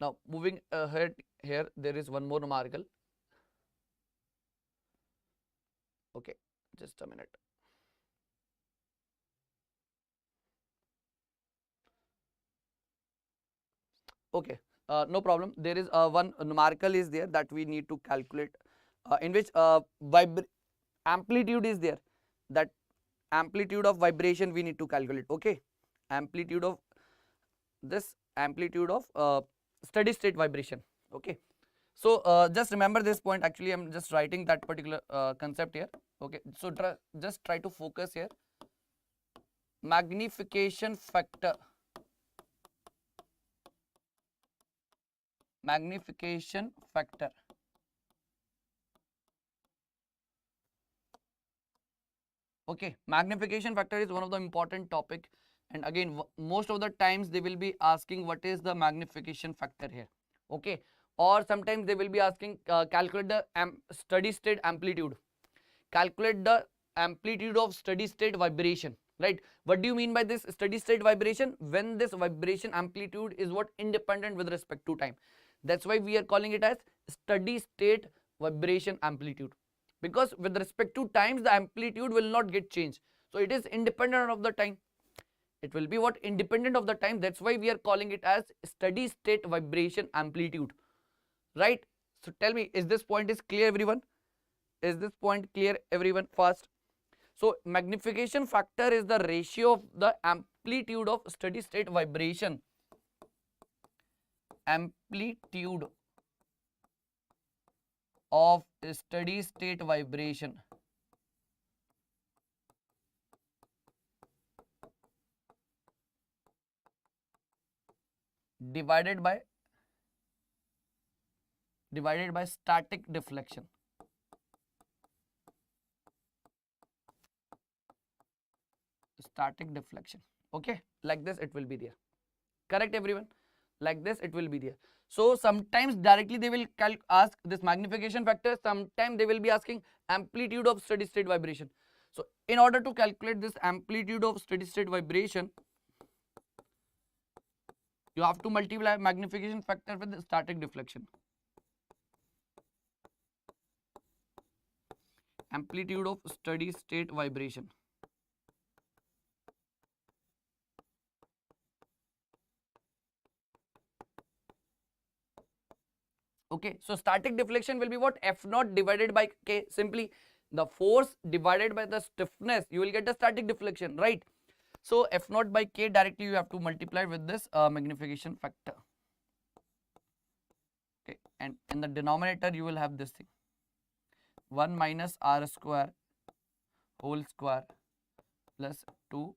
Now moving ahead, here there is one more numerical. Okay, just a minute. Okay, no problem. There is one numerical is there that we need to calculate, in which amplitude is there. That amplitude of vibration we need to calculate. Okay, amplitude of steady state vibration. Okay, so just remember this point. Actually, I'm just writing that particular concept here. Okay, so just try to focus here. Magnification factor. Magnification factor. Okay, magnification factor is one of the important topic, and again most of the times they will be asking what is the magnification factor here. Okay, or sometimes they will be asking calculate the steady state amplitude, calculate the amplitude of steady state vibration, right? What do you mean by this steady state vibration? When this vibration amplitude is what independent with respect to time. That's why we are calling it as steady state vibration amplitude, because with respect to times the amplitude will not get changed, so it is independent of the time. It will be what independent of the time. That's why we are calling it as steady state vibration amplitude, right? So tell me, is this point is clear everyone? Is this point clear everyone? Fast. So magnification factor is the ratio of the amplitude of steady state vibration. Amplitude of steady state vibration divided by static deflection. Static deflection. Okay, like this it will be there. Correct everyone? Like this it will be there. So sometimes directly they will ask this magnification factor, sometimes they will be asking amplitude of steady state vibration. So in order to calculate this amplitude of steady state vibration, you have to multiply magnification factor with the static deflection. Amplitude of steady state vibration. Okay, so static deflection will be what? F naught divided by K. Simply the force divided by the stiffness, you will get the static deflection, right? So F naught by K directly you have to multiply with this magnification factor. Okay, and in the denominator you will have this thing, 1 minus R square whole square plus 2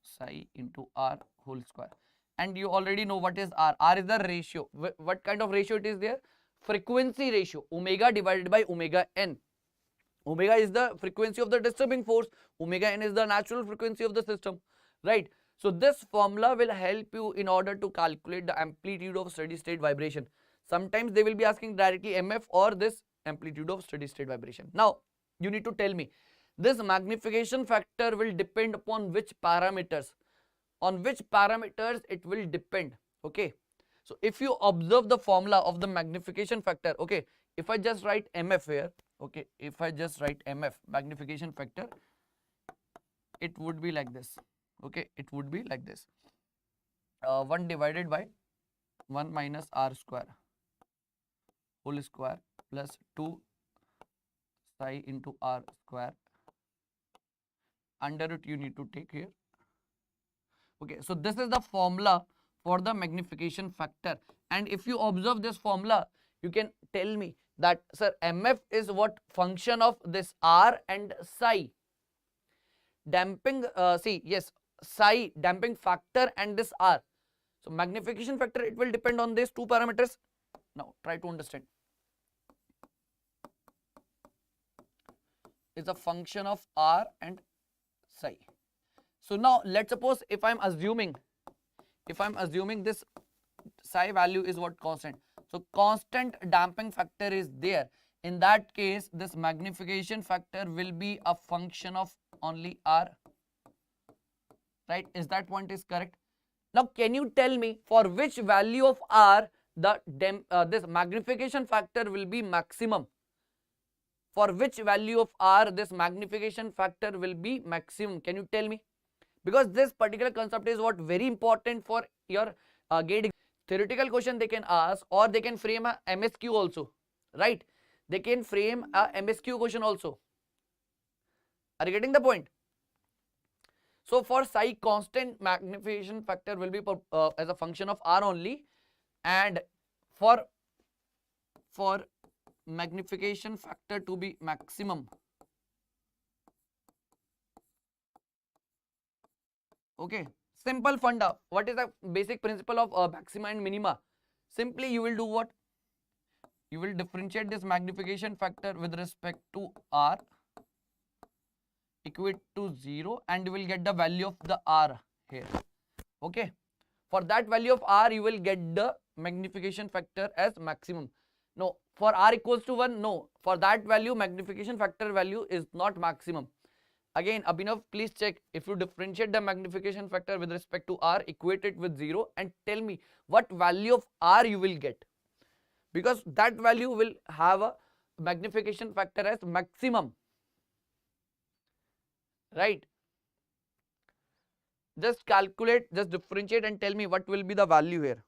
psi into R whole square. And you already know what is R. R is the ratio. What kind of ratio it is there? Frequency ratio, omega divided by omega n. Omega is the frequency of the disturbing force, omega n is the natural frequency of the system, right? So this formula will help you in order to calculate the amplitude of steady state vibration. Sometimes they will be asking directly MF or this amplitude of steady state vibration. Now you need to tell me, this magnification factor will depend upon which parameters? On which parameters it will depend? Okay, so if you observe the formula of the magnification factor, okay, if I just write MF here, okay, if I just write MF magnification factor, it would be like this. Okay, it would be like this, 1 divided by 1 minus R square whole square plus 2 psi into R square, under root you need to take here. Okay, so this is the formula for the magnification factor, and if you observe this formula, You can tell me that, sir, MF is what function of this R and psi. Damping, see, yes, psi, damping factor and this R. So magnification factor, it will depend on these two parameters. Now try to understand. It's a function of R and psi. So now let's suppose if I'm assuming this psi value is what constant. So constant damping factor is there. In that case, this magnification factor will be a function of only R. Right? Is that point is correct? Now can you tell me for which value of R this magnification factor will be maximum? For which value of R this magnification factor will be maximum? Can you tell me? Because this particular concept is what very important for your GATE. Theoretical question they can ask, or they can frame a MSQ also, right? They can frame a MSQ question also. Are you getting the point? So for psi, constant magnification factor will be as a function of R only, and for magnification factor to be maximum, okay, simple funda. What is the basic principle of maxima and minima? Simply you will do what? You will differentiate this magnification factor with respect to R, equate to 0, and you will get the value of the R here. Okay. For that value of R, you will get the magnification factor as maximum. No, for R equals to 1, no. For that value, magnification factor value is not maximum. Again, Abhinav, please check. If you differentiate the magnification factor with respect to R, equate it with 0 and tell me what value of R you will get. Because that value will have a magnification factor as maximum. Right? Just calculate, just differentiate and tell me what will be the value here.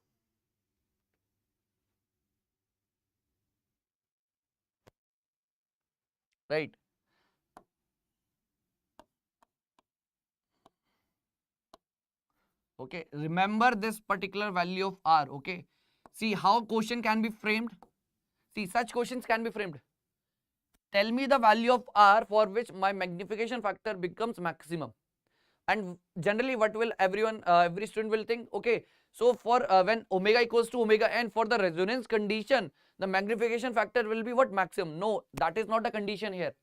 Right? Okay, remember this particular value of R. Okay, see how question can be framed. See, such questions can be framed. Tell me the value of R for which my magnification factor becomes maximum. And generally what will every student will think, okay, so for when omega equals to omega n, for the resonance condition, the magnification factor will be what? Maximum. No, that is not the condition here.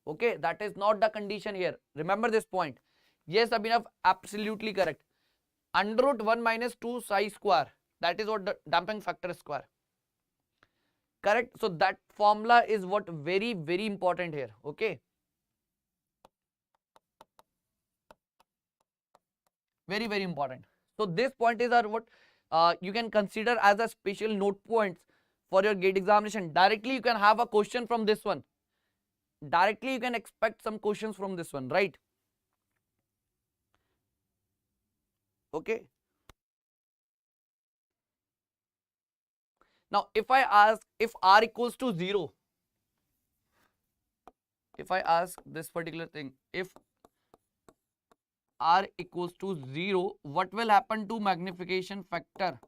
Okay, that is not the condition here. Remember this point. Yes, Abhinav, absolutely correct. Under root 1 minus 2 psi square, that is what the damping factor square. Correct? So that formula is what very, very important here. Okay. Very, very important. So this point is what you can consider as a special note points for your GATE examination. Directly you can have a question from this one. Directly you can expect some questions from this one, right? Okay. Now if I ask if R equals to 0, if I ask this particular thing, if R equals to 0, what will happen to magnification factor?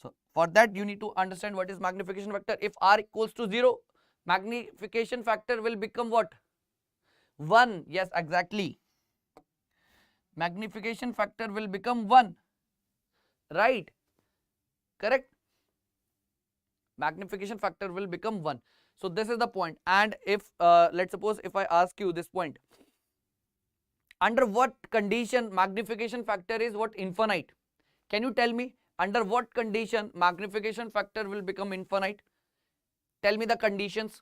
So for that you need to understand what is magnification factor. If R equals to 0, magnification factor will become what? 1. Yes, exactly. Magnification factor will become 1. Right? Correct? Magnification factor will become 1. So this is the point. And if let's suppose if I ask you this point, under what condition magnification factor is what? Infinite. Can you tell me under what condition magnification factor will become infinite? Tell me the conditions.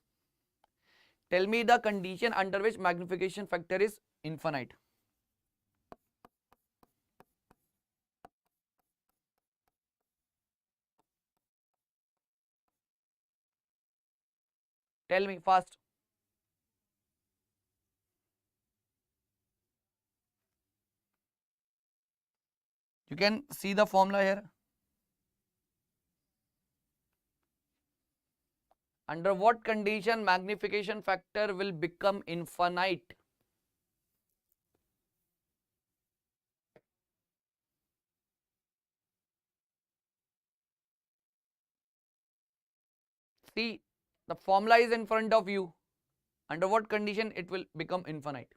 Tell me the condition under which magnification factor is infinite. Tell me fast. You can see the formula here. Under what condition magnification factor will become infinite? See, the formula is in front of you. Under what condition it will become infinite?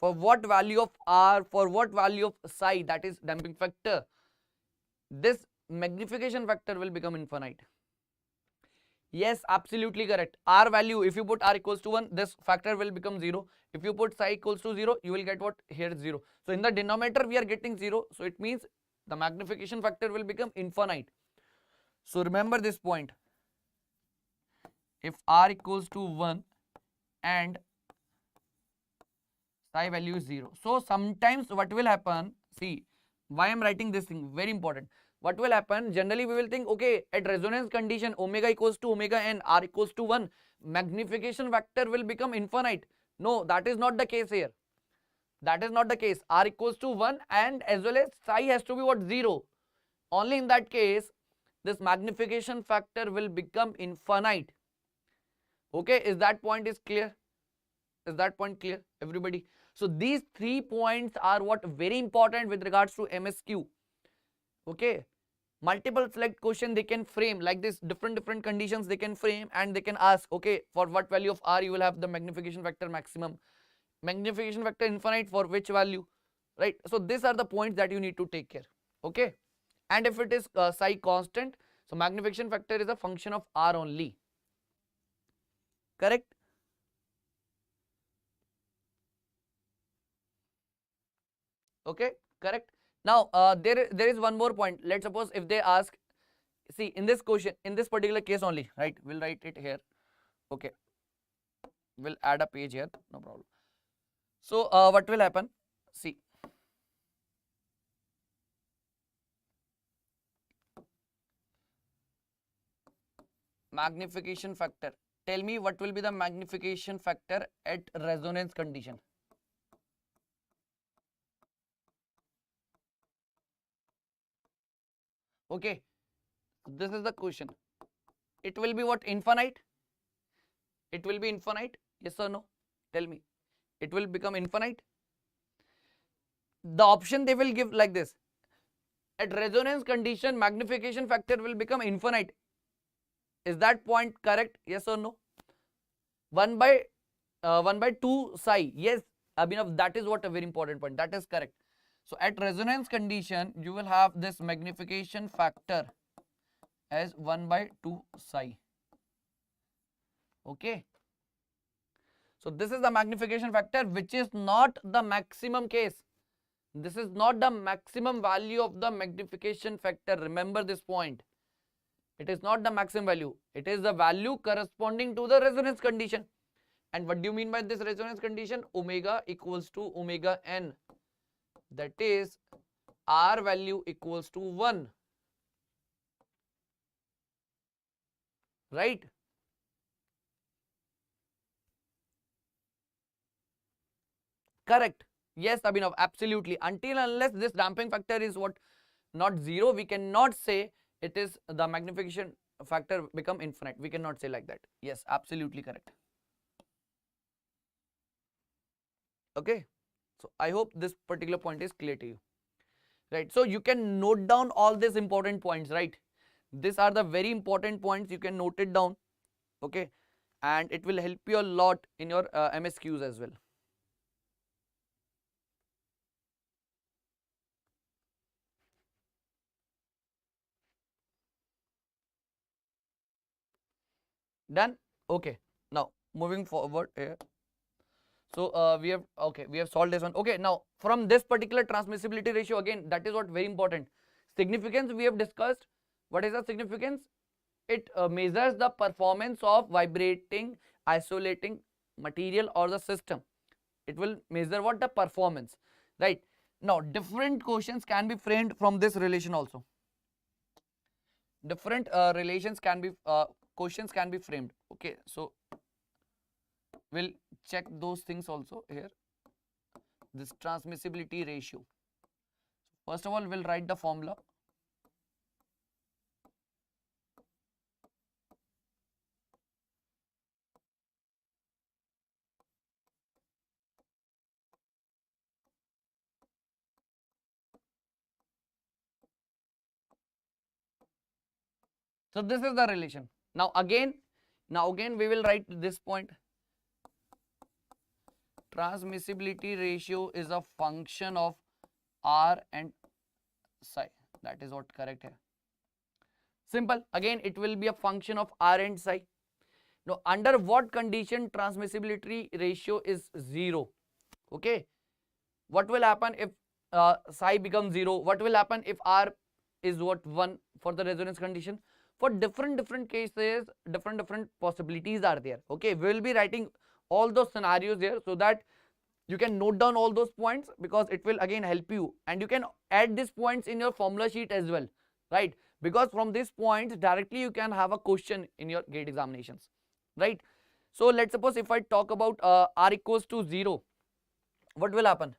For what value of r, for what value of psi, that is damping factor, this magnification factor will become infinite. Yes, absolutely correct. R value, if you put r equals to 1, this factor will become 0. If you put psi equals to 0, you will get what? Here 0. So in the denominator we are getting 0. So it means the magnification factor will become infinite. So remember this point. If r equals to 1 and psi value is 0. So sometimes what will happen, see, why I am writing this thing, very important. What will happen, generally we will think, okay, at resonance condition omega equals to omega n, r equals to 1, magnification factor will become infinite. No, that is not the case here. That is not the case. R equals to 1 and as well as psi has to be what? 0. Only in that case, this magnification factor will become infinite. Okay, is that point is clear? Is that point clear, everybody? So these 3 points are what very important with regards to MSQ. Okay, multiple select question they can frame like this, different conditions they can frame, and they can ask, okay, for what value of r you will have the magnification factor maximum, magnification factor infinite for which value, right? So these are the points that you need to take care. Okay, and if it is psi constant, so magnification factor is a function of r only. Correct? Okay, correct. Now there is one more point. Let's suppose if they ask, see, in this question, in this particular case only, right, we'll write it here. Okay, we'll add a page here, no problem. So what will happen, see, magnification factor, tell me what will be the magnification factor at resonance condition. Okay, this is the question. It will be what? Infinite? It will be infinite? Yes or no? Tell me. It will become infinite? The option they will give like this. At resonance condition, magnification factor will become infinite. Is that point correct? Yes or no? 1 by 2 psi. Yes, Abhinav, that is what a very important point. That is correct. So at resonance condition, you will have this magnification factor as 1 by 2 psi. Okay. So this is the magnification factor, which is not the maximum case. This is not the maximum value of the magnification factor. Remember this point. It is not the maximum value. It is the value corresponding to the resonance condition. And what do you mean by this resonance condition? Omega equals to omega n. That is, R value equals to 1. Right? Correct. Yes, Abhinav, absolutely. Until unless this damping factor is what? Not 0, we cannot say it is the magnification factor become infinite. We cannot say like that. Yes, absolutely correct. Okay. So I hope this particular point is clear to you. Right. So you can note down all these important points, right? These are the very important points. You can note it down. Okay. And it will help you a lot in your MSQs as well. Done? Okay. Now moving forward here. So we have solved this one. Okay, now from this particular transmissibility ratio, again, that is what very important. Significance we have discussed. What is the significance? It measures the performance of vibrating, isolating material or the system. It will measure what? The performance, right? Now different questions can be framed from this relation also. Different relations can be questions can be framed. Okay, so we'll check those things also here. This transmissibility ratio. First of all, we'll write the formula. So this is the relation. Now again we will write this point. Transmissibility ratio is a function of R and psi. That is what correct here. Simple. Again, it will be a function of R and psi. Now, under what condition transmissibility ratio is 0? Okay. What will happen if psi becomes 0? What will happen if R is what 1 for the resonance condition? For different cases, different possibilities are there. Okay. We will be writing all those scenarios here so that you can note down all those points, because it will again help you, and you can add these points in your formula sheet as well, right? Because from these points directly you can have a question in your GATE examinations, right? So let's suppose if I talk about R equals to 0, what will happen?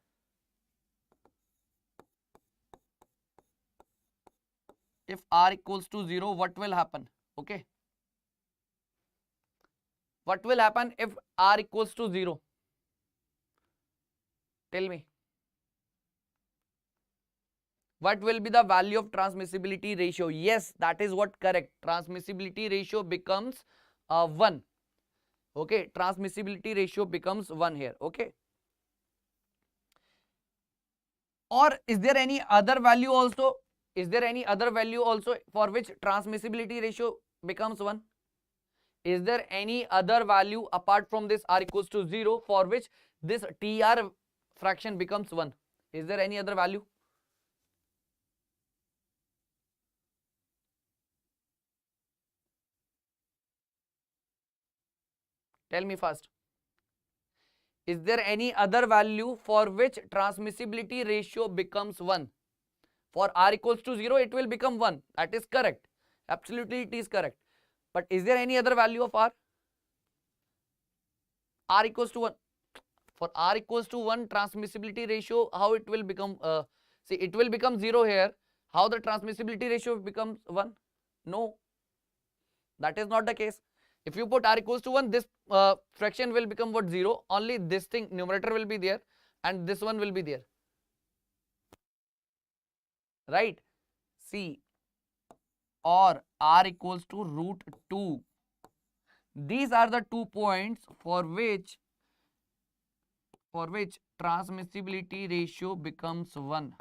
If R equals to 0, what will happen? Okay. What will happen if R equals to 0? Tell me. What will be the value of transmissibility ratio? Yes, that is what correct. Transmissibility ratio becomes 1. Okay, transmissibility ratio becomes 1 here. Okay. Or is there any other value also? Is there any other value also for which transmissibility ratio becomes 1? Is there any other value apart from this R equals to 0 for which this TR fraction becomes 1? Is there any other value? Tell me first. Is there any other value for which transmissibility ratio becomes 1? For R equals to 0, it will become 1. That is correct. Absolutely, it is correct. But is there any other value of R? R equals to 1. For R equals to 1, transmissibility ratio, how it will become? See, it will become 0 here. How the transmissibility ratio becomes 1? No. That is not the case. If you put R equals to 1, this fraction will become what? 0. Only this thing, numerator will be there and this one will be there. Right? See, or R equals to root 2. These are the 2 points for which transmissibility ratio becomes 1.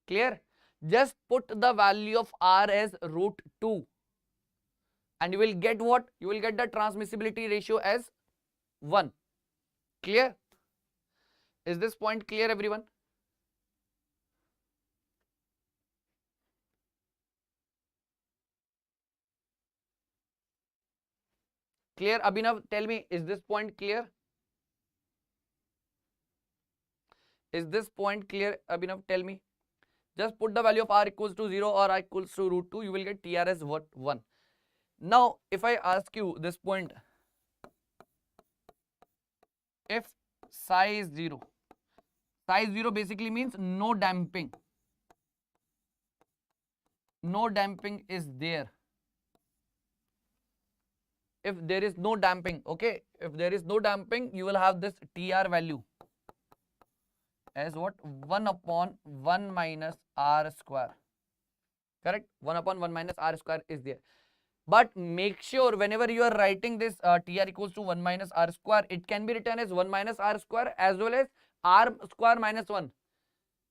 Clear? Just put the value of R as root 2 and you will get what? You will get the transmissibility ratio as 1. Clear? Is this point clear, everyone? Clear, Abhinav? Tell me, is this point clear? Is this point clear, Abhinav? Tell me. Just put the value of R equals to 0 or R equals to root 2. You will get TR as what? 1. Now, if I ask you this point, if psi is 0, psi is 0 basically means no damping. No damping is there. If there is no damping, okay, if there is no damping, you will have this TR value as what? 1 upon 1 minus R square. Correct? 1 upon 1 minus R square is there. But make sure whenever you are writing this TR equals to 1 minus R square, it can be written as 1 minus R square as well as R square minus 1.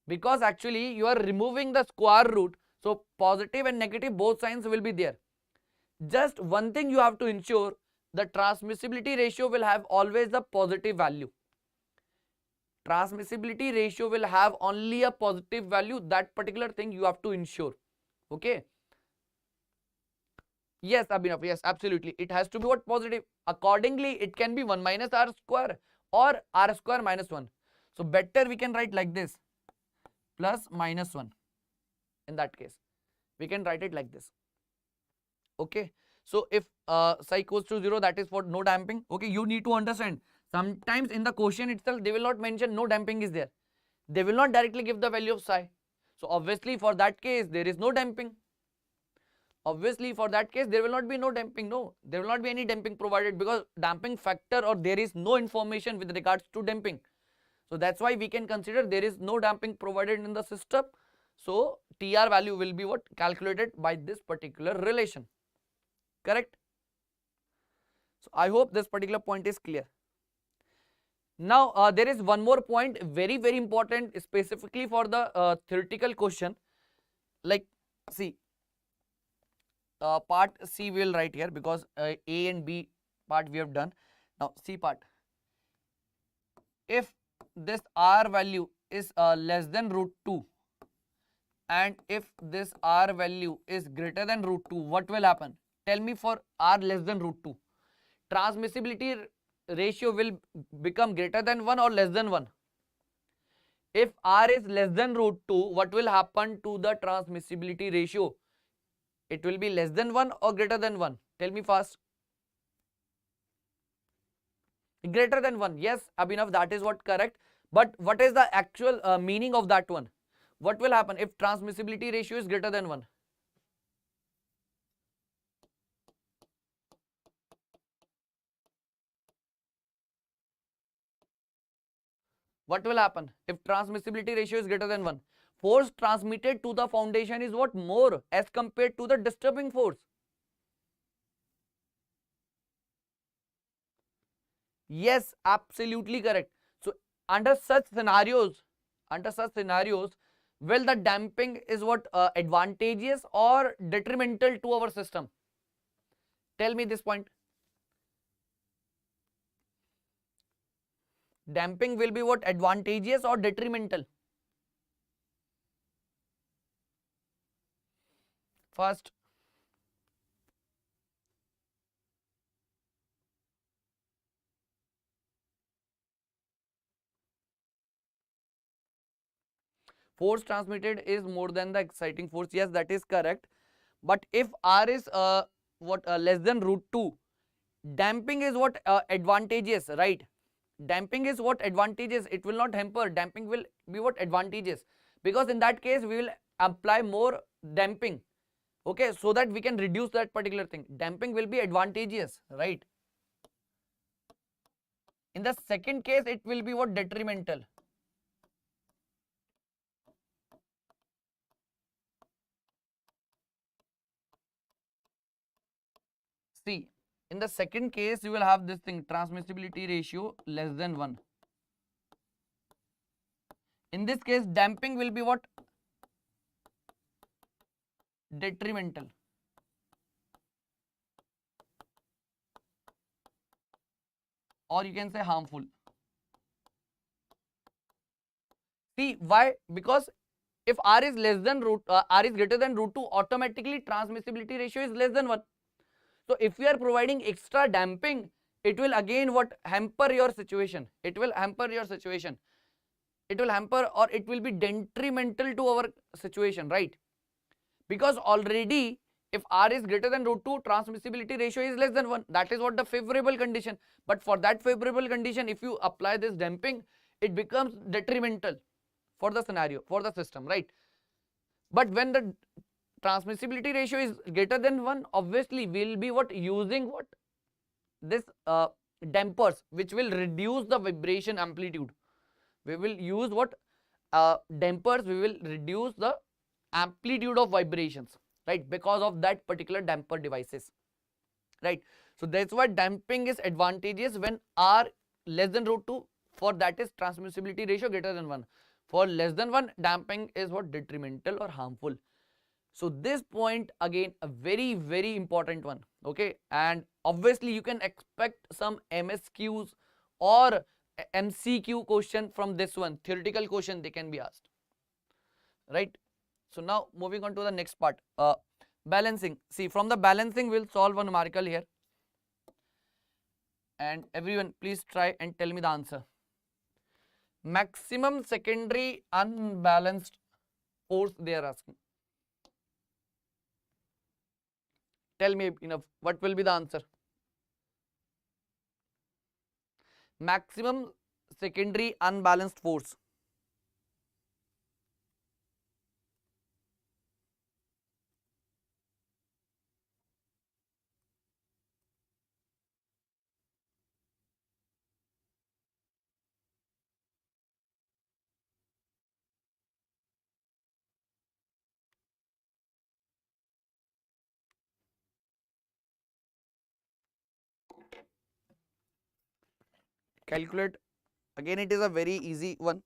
Because actually you are removing the square root. So positive and negative both signs will be there. Just one thing you have to ensure, the transmissibility ratio will have always the positive value. Transmissibility ratio will have only a positive value. That particular thing you have to ensure. Okay. Yes, Abhinav. Yes, absolutely. It has to be what? Positive. Accordingly, it can be 1 minus R square or R square minus 1. So better we can write like this, plus minus 1. In that case, we can write it like this. Okay. So if psi equals to 0, that is for no damping. Okay. You need to understand. Sometimes in the question itself, they will not mention no damping is there. They will not directly give the value of psi. So obviously for that case, there is no damping. Obviously for that case, there will not be no damping. No, there will not be any damping provided because damping factor or there is no information with regards to damping. So that's why we can consider there is no damping provided in the system. So TR value will be what? Calculated by this particular relation. Correct? So I hope this particular point is clear. Now there is one more point, very important, specifically for the theoretical question. Like, see, part C we will write here, because A and B part we have done. Now C part. If this R value is less than root 2, and if this R value is greater than root 2, what will happen? Tell me, for R less than root 2, transmissibility ratio will become greater than 1 or less than 1? If R is less than root 2, what will happen to the transmissibility ratio? It will be less than 1 or greater than 1? Tell me fast. Greater than 1. Yes, Abhinav, that is what correct. But what is the actual meaning of that one? What will happen if transmissibility ratio is greater than 1? What will happen if transmissibility ratio is greater than 1? Force transmitted to the foundation is what? More as compared to the disturbing force. Yes, absolutely correct. So under such scenarios, will the damping is what advantageous or detrimental to our system? Tell me this point. Damping will be what? Advantageous or detrimental? First, force transmitted is more than the exciting force. Yes, that is correct. But if R is less than root 2, damping is what advantageous, right? Damping is what advantageous. It will not hamper. Damping will be what advantageous, because in that case we will apply more damping. Okay, so that we can reduce that particular thing. Damping will be advantageous, right? In the second case, it will be what? Detrimental. See, in the second case, you will have this thing, transmissibility ratio less than 1. In this case, damping will be what? Detrimental. Or you can say harmful. See, why? Because if R is less than R is greater than root 2, automatically transmissibility ratio is less than 1. So if we are providing extra damping, it will again what? Hamper your situation. It will hamper your situation. It will hamper, or it will be detrimental to our situation, right? Because already if R is greater than root 2, transmissibility ratio is less than 1. That is what the favorable condition. But for that favorable condition, if you apply this damping, it becomes detrimental for the scenario, for the system, right? But when the transmissibility ratio is greater than 1, obviously we will be what? Using what? This dampers, which will reduce the vibration amplitude. We will use what? Dampers, we will reduce the amplitude of vibrations, right? Because of that particular damper devices, right? So that's why damping is advantageous when R less than root 2, for that is transmissibility ratio greater than 1. For less than 1, damping is what? Detrimental or harmful. So this point again a very important one, okay? And obviously you can expect some MSQs or MCQ question from this one, theoretical question they can be asked, right? So now moving on to the next part, balancing. See, from the balancing we'll solve a numerical here, and everyone please try and tell me the answer. Maximum secondary unbalanced force they are asking. Tell me enough, what will be the answer? Maximum secondary unbalanced force. calculate. Again, it is a very easy one.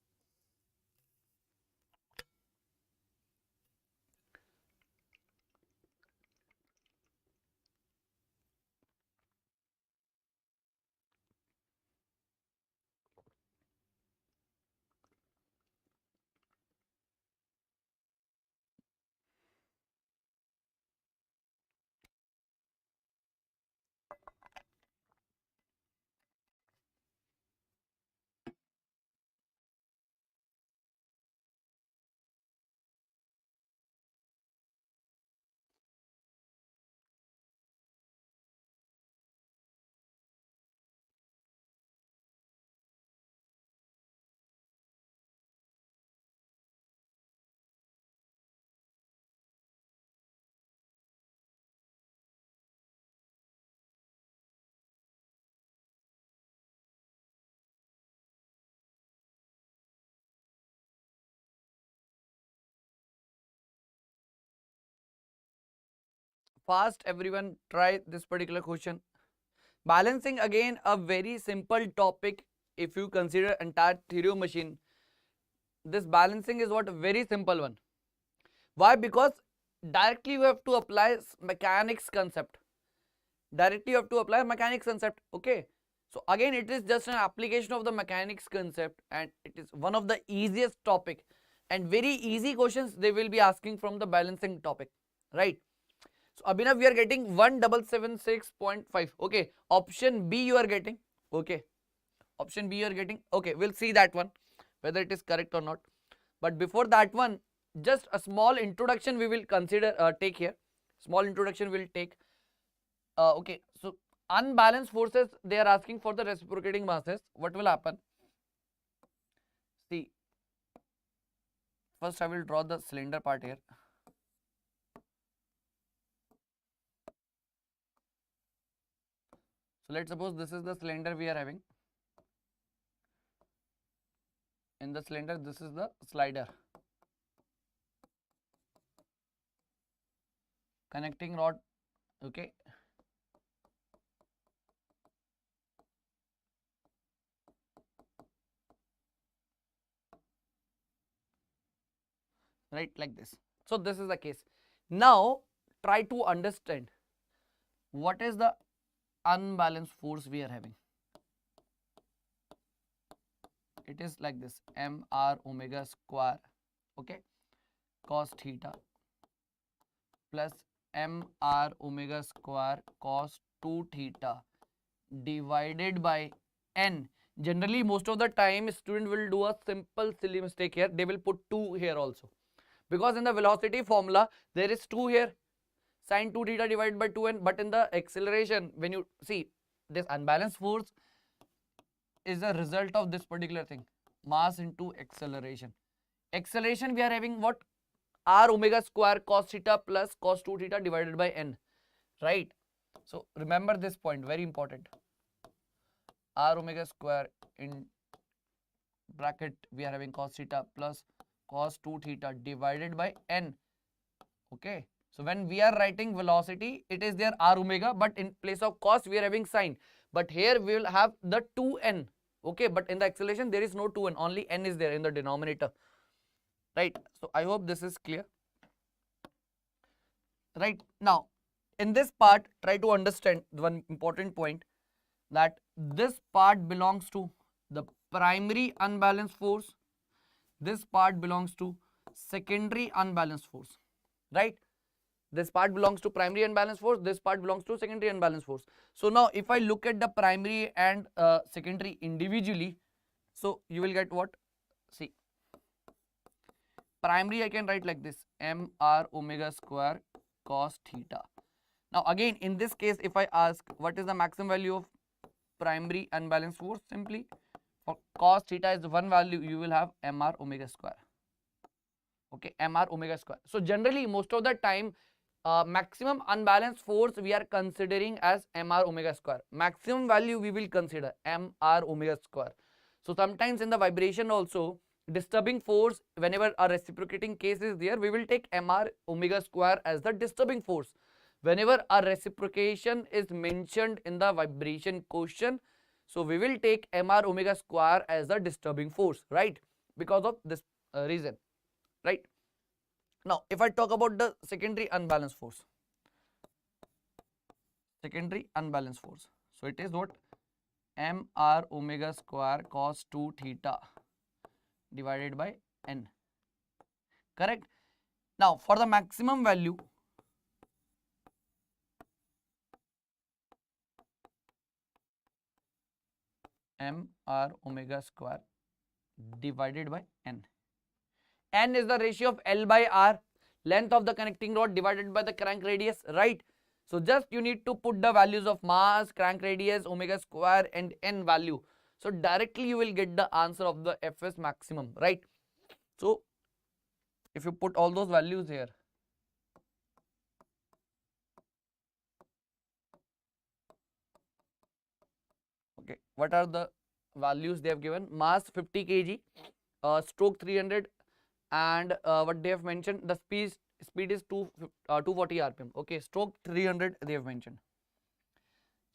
Fast, everyone, try this particular question. Balancing, again, a very simple topic. If you consider entire theory of machine, this balancing is what, a very simple one. Why? Because directly you have to apply mechanics concept. Directly you have to apply mechanics concept. Okay. So again, it is just an application of the mechanics concept, and it is one of the easiest topic, and very easy questions they will be asking from the balancing topic, right? So Abhinav, we are getting 1776.5. Okay. Option B you are getting. Okay. Option B you are getting. Okay. We'll see that one, whether it is correct or not. But before that one, just a small introduction we will consider, take here. Small introduction we'll take. Okay. So unbalanced forces, they are asking for the reciprocating masses. What will happen? See, first I will draw the cylinder part here. So let's suppose this is the cylinder we are having. In the cylinder, this is the slider. Connecting rod, okay. Right, like this. So this is the case. Now try to understand what is the unbalanced force we are having. It is like this, mr omega square, okay, cos theta plus mr omega square cos 2 theta divided by n. Generally, most of the time, student will do a simple silly mistake here. They will put 2 here also, because in the velocity formula there is 2 here, sin 2 theta divided by 2n. But in the acceleration, when you see, this unbalanced force is a result of this particular thing, mass into acceleration. Acceleration we are having what? R omega square cos theta plus cos 2 theta divided by n, right? So remember this point, very important. R omega square in bracket we are having cos theta plus cos 2 theta divided by n, okay. So when we are writing velocity, it is there r omega, but in place of cos we are having sin. But here we will have the 2n, okay. But in the acceleration there is no 2n, only n is there in the denominator, right? So I hope this is clear. Right, now in this part, try to understand one important point, that this part belongs to the primary unbalanced force, this part belongs to secondary unbalanced force, right? This part belongs to primary unbalanced force, this part belongs to secondary unbalanced force. So now if I look at the primary and secondary individually, so you will get what? See, primary I can write like this, mr omega square cos theta. Now again, in this case, if I ask what is the maximum value of primary unbalanced force, simply for cos theta is one value, you will have mr omega square, okay, mr omega square. So generally, most of the time, maximum unbalanced force we are considering as mr omega square. Maximum value we will consider mr omega square. So sometimes in the vibration also, disturbing force, whenever a reciprocating case is there, we will take mr omega square as the disturbing force. Whenever a reciprocation is mentioned in the vibration question, So we will take mr omega square as the disturbing force, right? Because of this reason, right? Now if I talk about the secondary unbalanced force, so it is what? mr omega square cos 2 theta divided by n, correct? Now for the maximum value, mr omega square divided by n. N is the ratio of L by R, length of the connecting rod divided by the crank radius, right? So just you need to put the values of mass, crank radius, omega square and N value. So directly you will get the answer of the Fs maximum, right? So if you put all those values here, okay, what are the values they have given? Mass 50 kg, stroke 300, and what they have mentioned, the speed is 240 rpm. Okay, stroke 300 they have mentioned.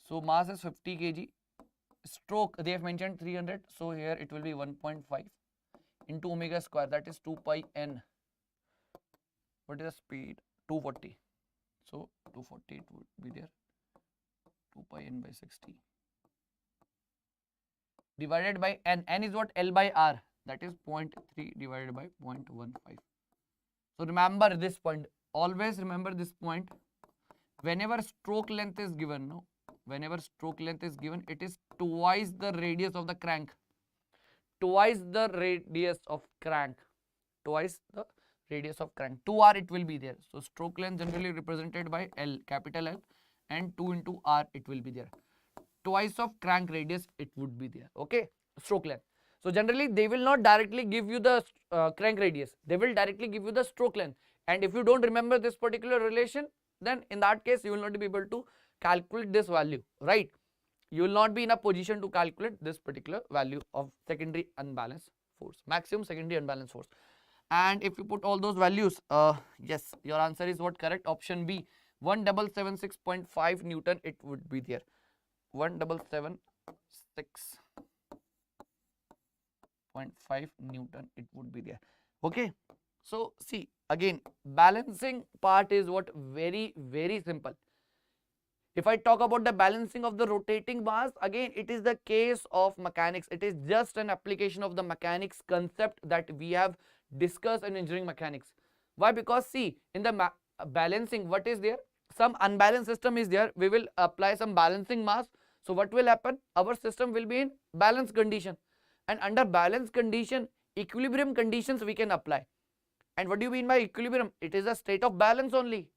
So mass is 50 kg, stroke they have mentioned 300, so here it will be 1.5 into omega square, that is 2 pi n. What is the speed? 240. So 240 it would be there, 2 pi n by 60 divided by n. N is what? L by R, that is 0.3 divided by 0.15. So remember this point, always remember this point. Whenever stroke length is given, no, whenever stroke length is given, it is twice the radius of the crank. Twice the radius of crank. Twice the radius of crank. 2r it will be there. So stroke length generally represented by L, capital L, and 2 into r it will be there. Twice of crank radius it would be there. Okay, stroke length. So generally they will not directly give you the crank radius, they will directly give you the stroke length. And if you don't remember this particular relation, then in that case you will not be able to calculate this value, right? You will not be in a position to calculate this particular value of secondary unbalanced force, maximum secondary unbalanced force. And if you put all those values, yes, your answer is what? Correct, option B, 1776.5 Newton it would be there. 1776.5 Newton it would be there. Okay, so see again, balancing part is what? Very simple. If I talk about the balancing of the rotating mass, again it is the case of mechanics. It is just an application of the mechanics concept that we have discussed in engineering mechanics. Why? Because see, in the balancing, what is there? Some unbalanced system is there, we will apply some balancing mass. So what will happen? Our system will be in balanced condition, and under balanced condition, equilibrium conditions we can apply. And what do you mean by equilibrium? It is a state of balance only.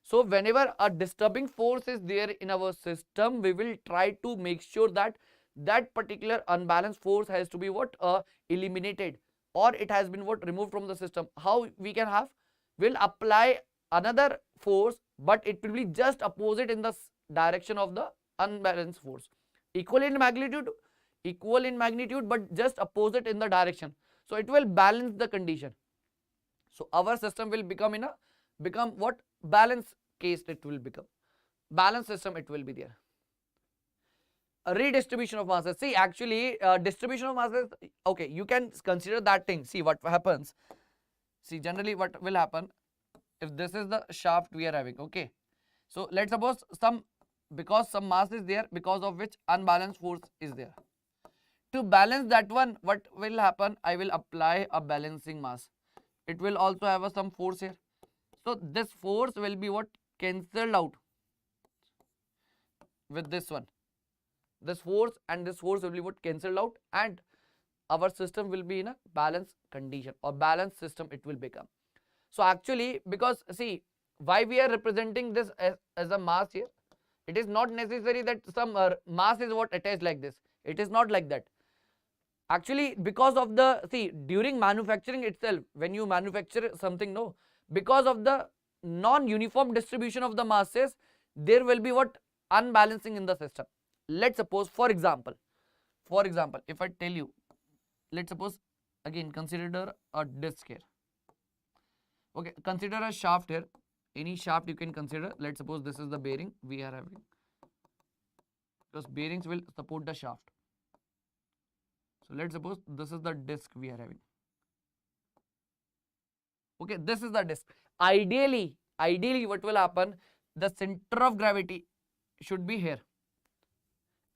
So whenever a disturbing force is there in our system, we will try to make sure that that particular unbalanced force has to be what? Eliminated, or it has been what? Removed from the system. How we can have? We'll apply another force, but it will be just opposite in the direction of the unbalanced force. Equal in magnitude, but just opposite in the direction. So it will balance the condition. So our system will become what? Balance case it will become. Balance system it will be there. A redistribution of masses. See, actually distribution of masses, okay, you can consider that thing. See what happens. See, generally what will happen, if this is the shaft we are having, okay. So let's suppose because some mass is there, because of which unbalanced force is there. To balance that one, what will happen? I will apply a balancing mass. It will also have some force here. So this force will be what? Cancelled out with this one. This force and this force will be what? Cancelled out, and our system will be in a balanced condition, or balanced system it will become. So actually, because see, why we are representing this as a mass here, it is not necessary that some mass is what attached like this. It is not like that. Actually, because of the, see, during manufacturing itself, when you manufacture something, no, because of the non-uniform distribution of the masses, there will be what? Unbalancing in the system. Let's suppose, for example, if I tell you, let's suppose, again consider a disc here. Okay, consider a shaft here. Any shaft you can consider. Let's suppose this is the bearing we are having. because bearings will support the shaft. So let's suppose this is the disc we are having. Okay, this is the disc. Ideally, what will happen? The center of gravity should be here.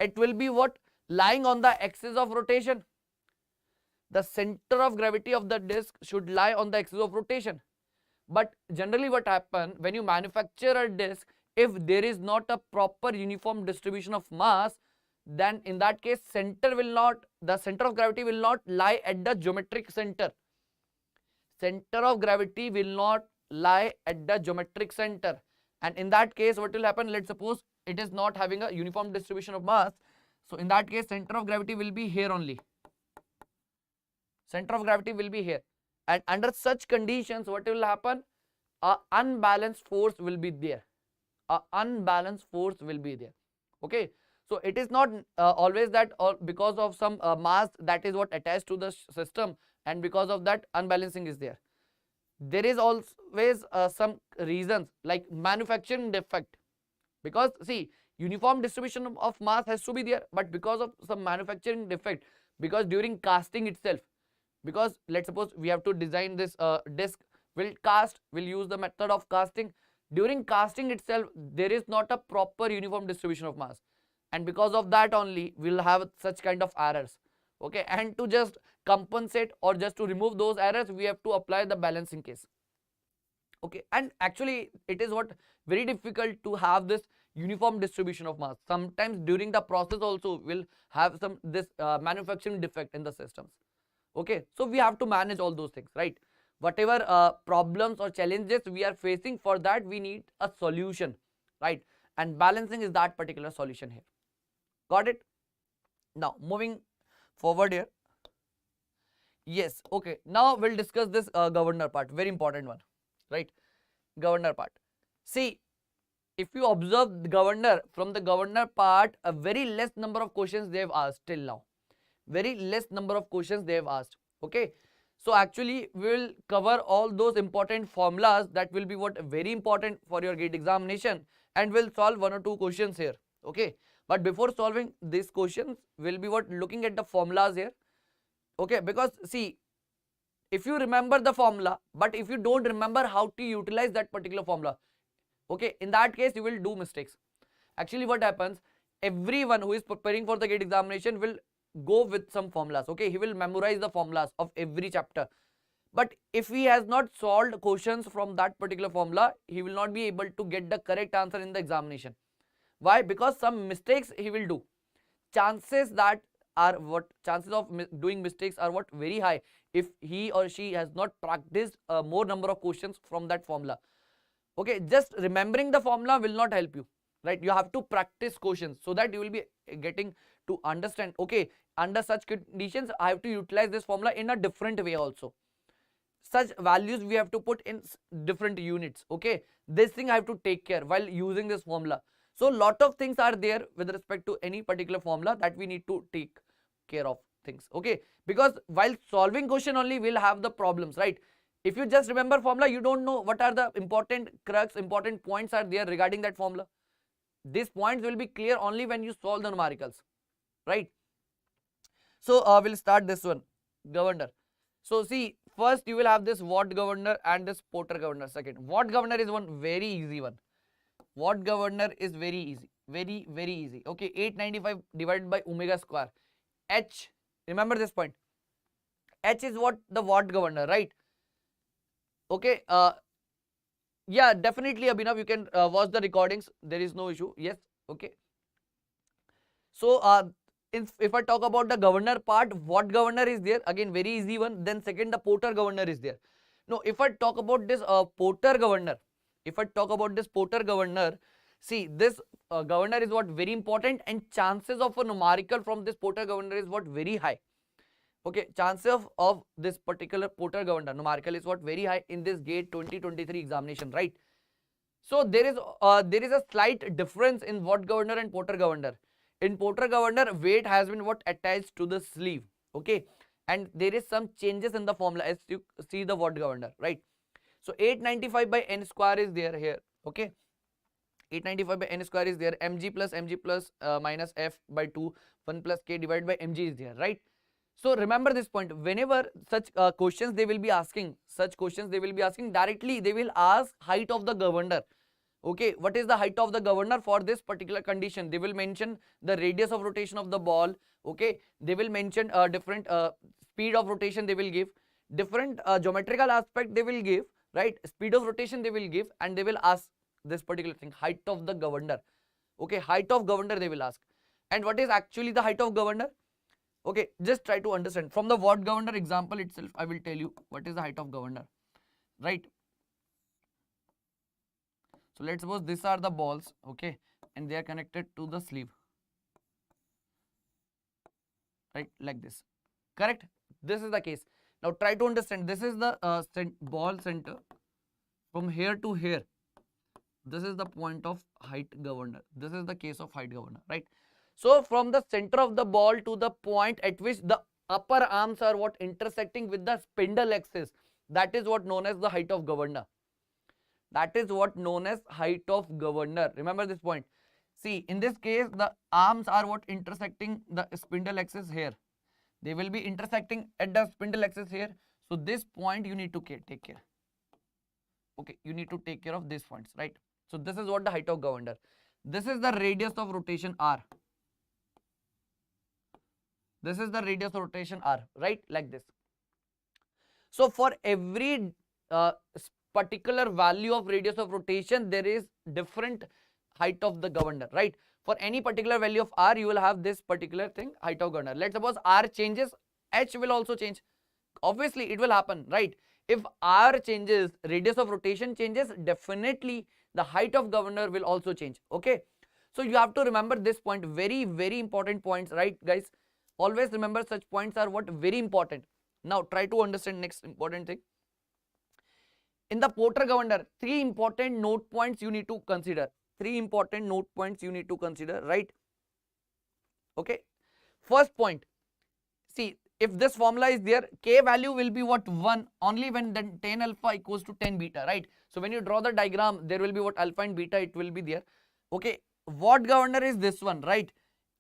It will be what? Lying on the axis of rotation. The center of gravity of the disc should lie on the axis of rotation. But generally what happens when you manufacture a disc, if there is not a proper uniform distribution of mass, then in that case the center of gravity will not lie at the geometric center. Center of gravity will not lie at the geometric center. And in that case, what will happen? Let's suppose it is not having a uniform distribution of mass. So in that case, center of gravity will be here only. Center of gravity will be here. And under such conditions, what will happen? A unbalanced force will be there. A unbalanced force will be there. Okay. So it is not always that because of some mass that is what attached to the system, and because of that unbalancing is there. There is always some reasons like manufacturing defect. Because see, uniform distribution of mass has to be there, but because of some manufacturing defect, because during casting itself, because let's suppose we have to design this disc, we'll use the method of casting. During casting itself, there is not a proper uniform distribution of mass, and because of that only we'll have such kind of errors. Okay, and to just compensate or just to remove those errors, we have to apply the balancing case. Okay, and actually it is what very difficult to have this uniform distribution of mass. Sometimes during the process also we'll have some this manufacturing defect in the systems. Okay, so we have to manage all those things, right? Whatever problems or challenges we are facing, for that we need a solution, right? And balancing is that particular solution here. Got it? Now moving forward here. Yes, okay, now we'll discuss this governor part, very important one, right? Governor part. See, if you observe the governor, from the governor part, a very less number of questions they have asked till now. Very less number of questions they have asked. Okay, so actually we will cover all those important formulas that will be what very important for your GATE examination, and we'll solve one or two questions here. Okay, but before solving these questions, we'll be what looking at the formulas here. Okay, because see, if you remember the formula, but if you don't remember how to utilize that particular formula, okay, in that case you will do mistakes. Actually what happens, everyone who is preparing for the GATE examination will go with some formulas. Okay, he will memorize the formulas of every chapter, but if he has not solved questions from that particular formula, he will not be able to get the correct answer in the examination. Why? Because some mistakes he will do. Chances of doing mistakes are what very high if he or she has not practiced more number of questions from that formula. Okay, just remembering the formula will not help you, right? You have to practice questions so that you will be getting to understand, okay, under such conditions I have to utilize this formula in a different way also. Such values we have to put in different units. Okay, this thing I have to take care while using this formula. So lot of things are there with respect to any particular formula that we need to take care of things. Okay, because while solving question only we'll have the problems, right? If you just remember formula, you don't know what are the important crux, important points are there regarding that formula. These points will be clear only when you solve the numericals, right? So we'll start this one, governor. So see, first you will have this Watt governor and this Porter governor. Second, Watt governor is one very easy one. Watt governor is very easy, very easy. Okay, 895 divided by omega square. H, remember this point. H is what? The Watt governor, right? Okay, yeah, definitely Abhinav, you can watch the recordings, there is no issue. Yes, okay. So if I talk about the governor part, Watt governor is there, again very easy one. Then second, the Porter governor is there. Now if I talk about this Porter governor, see, this governor is what very important, and chances of a numerical from this Porter governor is what very high. Okay, chances of this particular Porter governor numerical is what very high in this GATE 2023 examination, right? So there is a slight difference in Watt governor and Porter governor. In Porter governor, weight has been what attached to the sleeve. Okay, and there is some changes in the formula as you see the Watt governor, right? So 895 by n square is there here. Okay, 895 by n square is there, mg plus minus f by 2, 1 plus k divided by mg is there, right? So remember this point, whenever such questions they will be asking, directly they will ask height of the governor. Okay, what is the height of the governor for this particular condition? They will mention the radius of rotation of the ball. Okay, they will mention different speed of rotation they will give, different geometrical aspect they will give, right? Speed of rotation they will give, and they will ask this particular thing, height of the governor. Okay, height of governor they will ask. And what is actually the height of governor? Okay, just try to understand from the watt governor example itself. I will tell you what is the height of governor, right? So let's suppose these are the balls, okay, and they are connected to the sleeve, right, like this, correct? This is the case. Now try to understand, this is the ball center. From here to here, this is the point of height governor. This is the case of height governor, right? So from the center of the ball to the point at which the upper arms are what intersecting with the spindle axis, that is what known as the height of governor. That is what known as height of governor. Remember this point. See, in this case, the arms are what intersecting the spindle axis here. They will be intersecting at the spindle axis here. So this point you need to take care. Okay, you need to take care of these points, right? So this is what the height of governor. This is the radius of rotation r. This is the radius of rotation r, right? Like this. So for every particular value of radius of rotation, there is different height of the governor, right? For any particular value of r, you will have this particular thing, height of governor. Let's suppose r changes, h will also change. Obviously, it will happen, right? If r changes, radius of rotation changes, definitely the height of governor will also change, okay? So you have to remember this point, very, very important points, right, guys? Always remember such points are what very important. Now try to understand next important thing. In the Porter governor, 3 important note points you need to consider. 3 important note points you need to consider, right? Okay. First point, see, if this formula is there, k value will be what? 1 only when then 10 alpha equals to 10 beta, right? So when you draw the diagram, there will be what? Alpha and beta, it will be there. Okay. Watt governor is this one, right?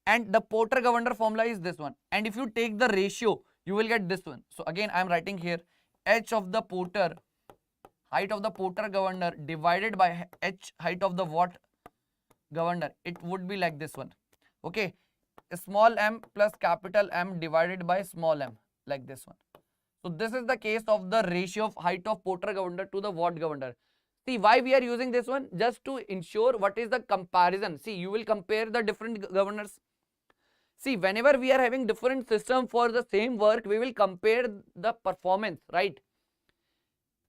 And the Porter governor formula is this one. And if you take the ratio, you will get this one. So again, I am writing here h of the Porter, height of the Porter governor divided by h height of the Watt governor. It would be like this one. Okay. Small m plus capital M divided by small m, like this one. So this is the case of the ratio of height of Porter governor to the Watt governor. See, why we are using this one? Just to ensure what is the comparison. See, you will compare the different governors. See, whenever we are having different system for the same work, we will compare the performance, right?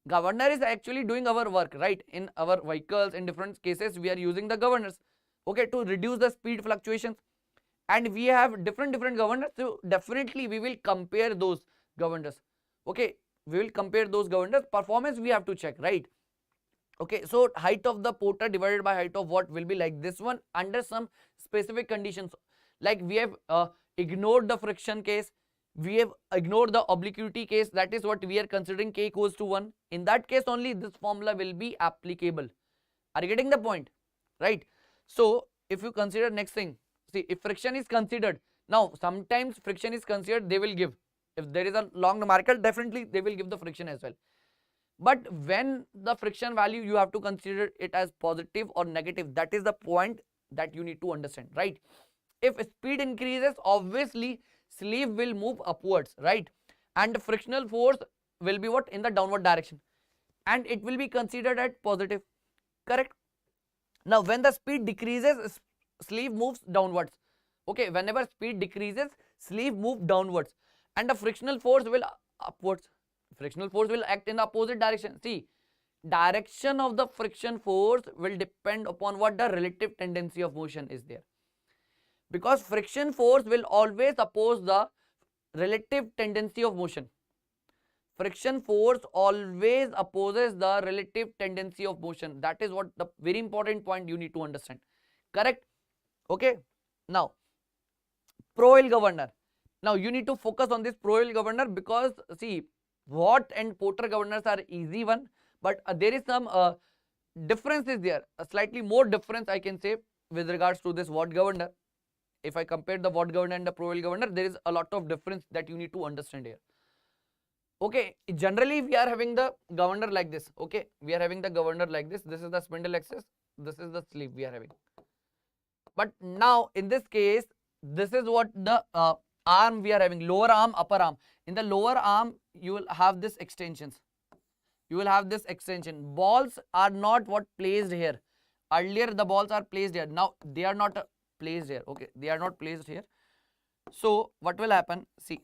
Governor is actually doing our work, right? In our vehicles, in different cases, we are using the governors, okay, to reduce the speed fluctuations. And we have different governors, so definitely we will compare those governors, okay? We will compare those governors. Performance we have to check, right? Okay, so height of the Porter divided by height of Watt will be like this one under some specific conditions. Like we have ignored the friction case, we have ignored the obliquity case, that is what we are considering k equals to 1. In that case only this formula will be applicable. Are you getting the point? Right? So if you consider next thing, see, if friction is considered, now sometimes friction is considered, they will give. If there is a long numerical, definitely they will give the friction as well. But when the friction value, you have to consider it as positive or negative. That is the point that you need to understand, right? If speed increases, obviously sleeve will move upwards, right? And the frictional force will be what? In the downward direction. And it will be considered as positive, correct? Now when the speed decreases, sleeve moves downwards. Okay, whenever speed decreases, sleeve moves downwards. And the frictional force will upwards. Frictional force will act in the opposite direction. See, direction of the friction force will depend upon what the relative tendency of motion is there. Because friction force will always oppose the relative tendency of motion. Friction force always opposes the relative tendency of motion. That is what the very important point you need to understand. Correct? Okay. Now, Pro-wheel governor. Now you need to focus on this Pro-wheel governor because see, Watt and Porter governors are easy one, but there is some difference is there, a slightly more difference I can say with regards to this watt governor. If I compare the watt governor and the Powell governor, there is a lot of difference that you need to understand here. Okay, generally we are having the governor like this. Okay, we are having the governor like this. This is the spindle axis, this is the sleeve we are having. But now in this case, this is what the arm we are having, lower arm, upper arm. In the lower arm, you will have this extensions. You will have this extension. Balls are not what placed here. Earlier the balls are placed here. Now they are not placed here. Okay, they are not placed here. So what will happen? See,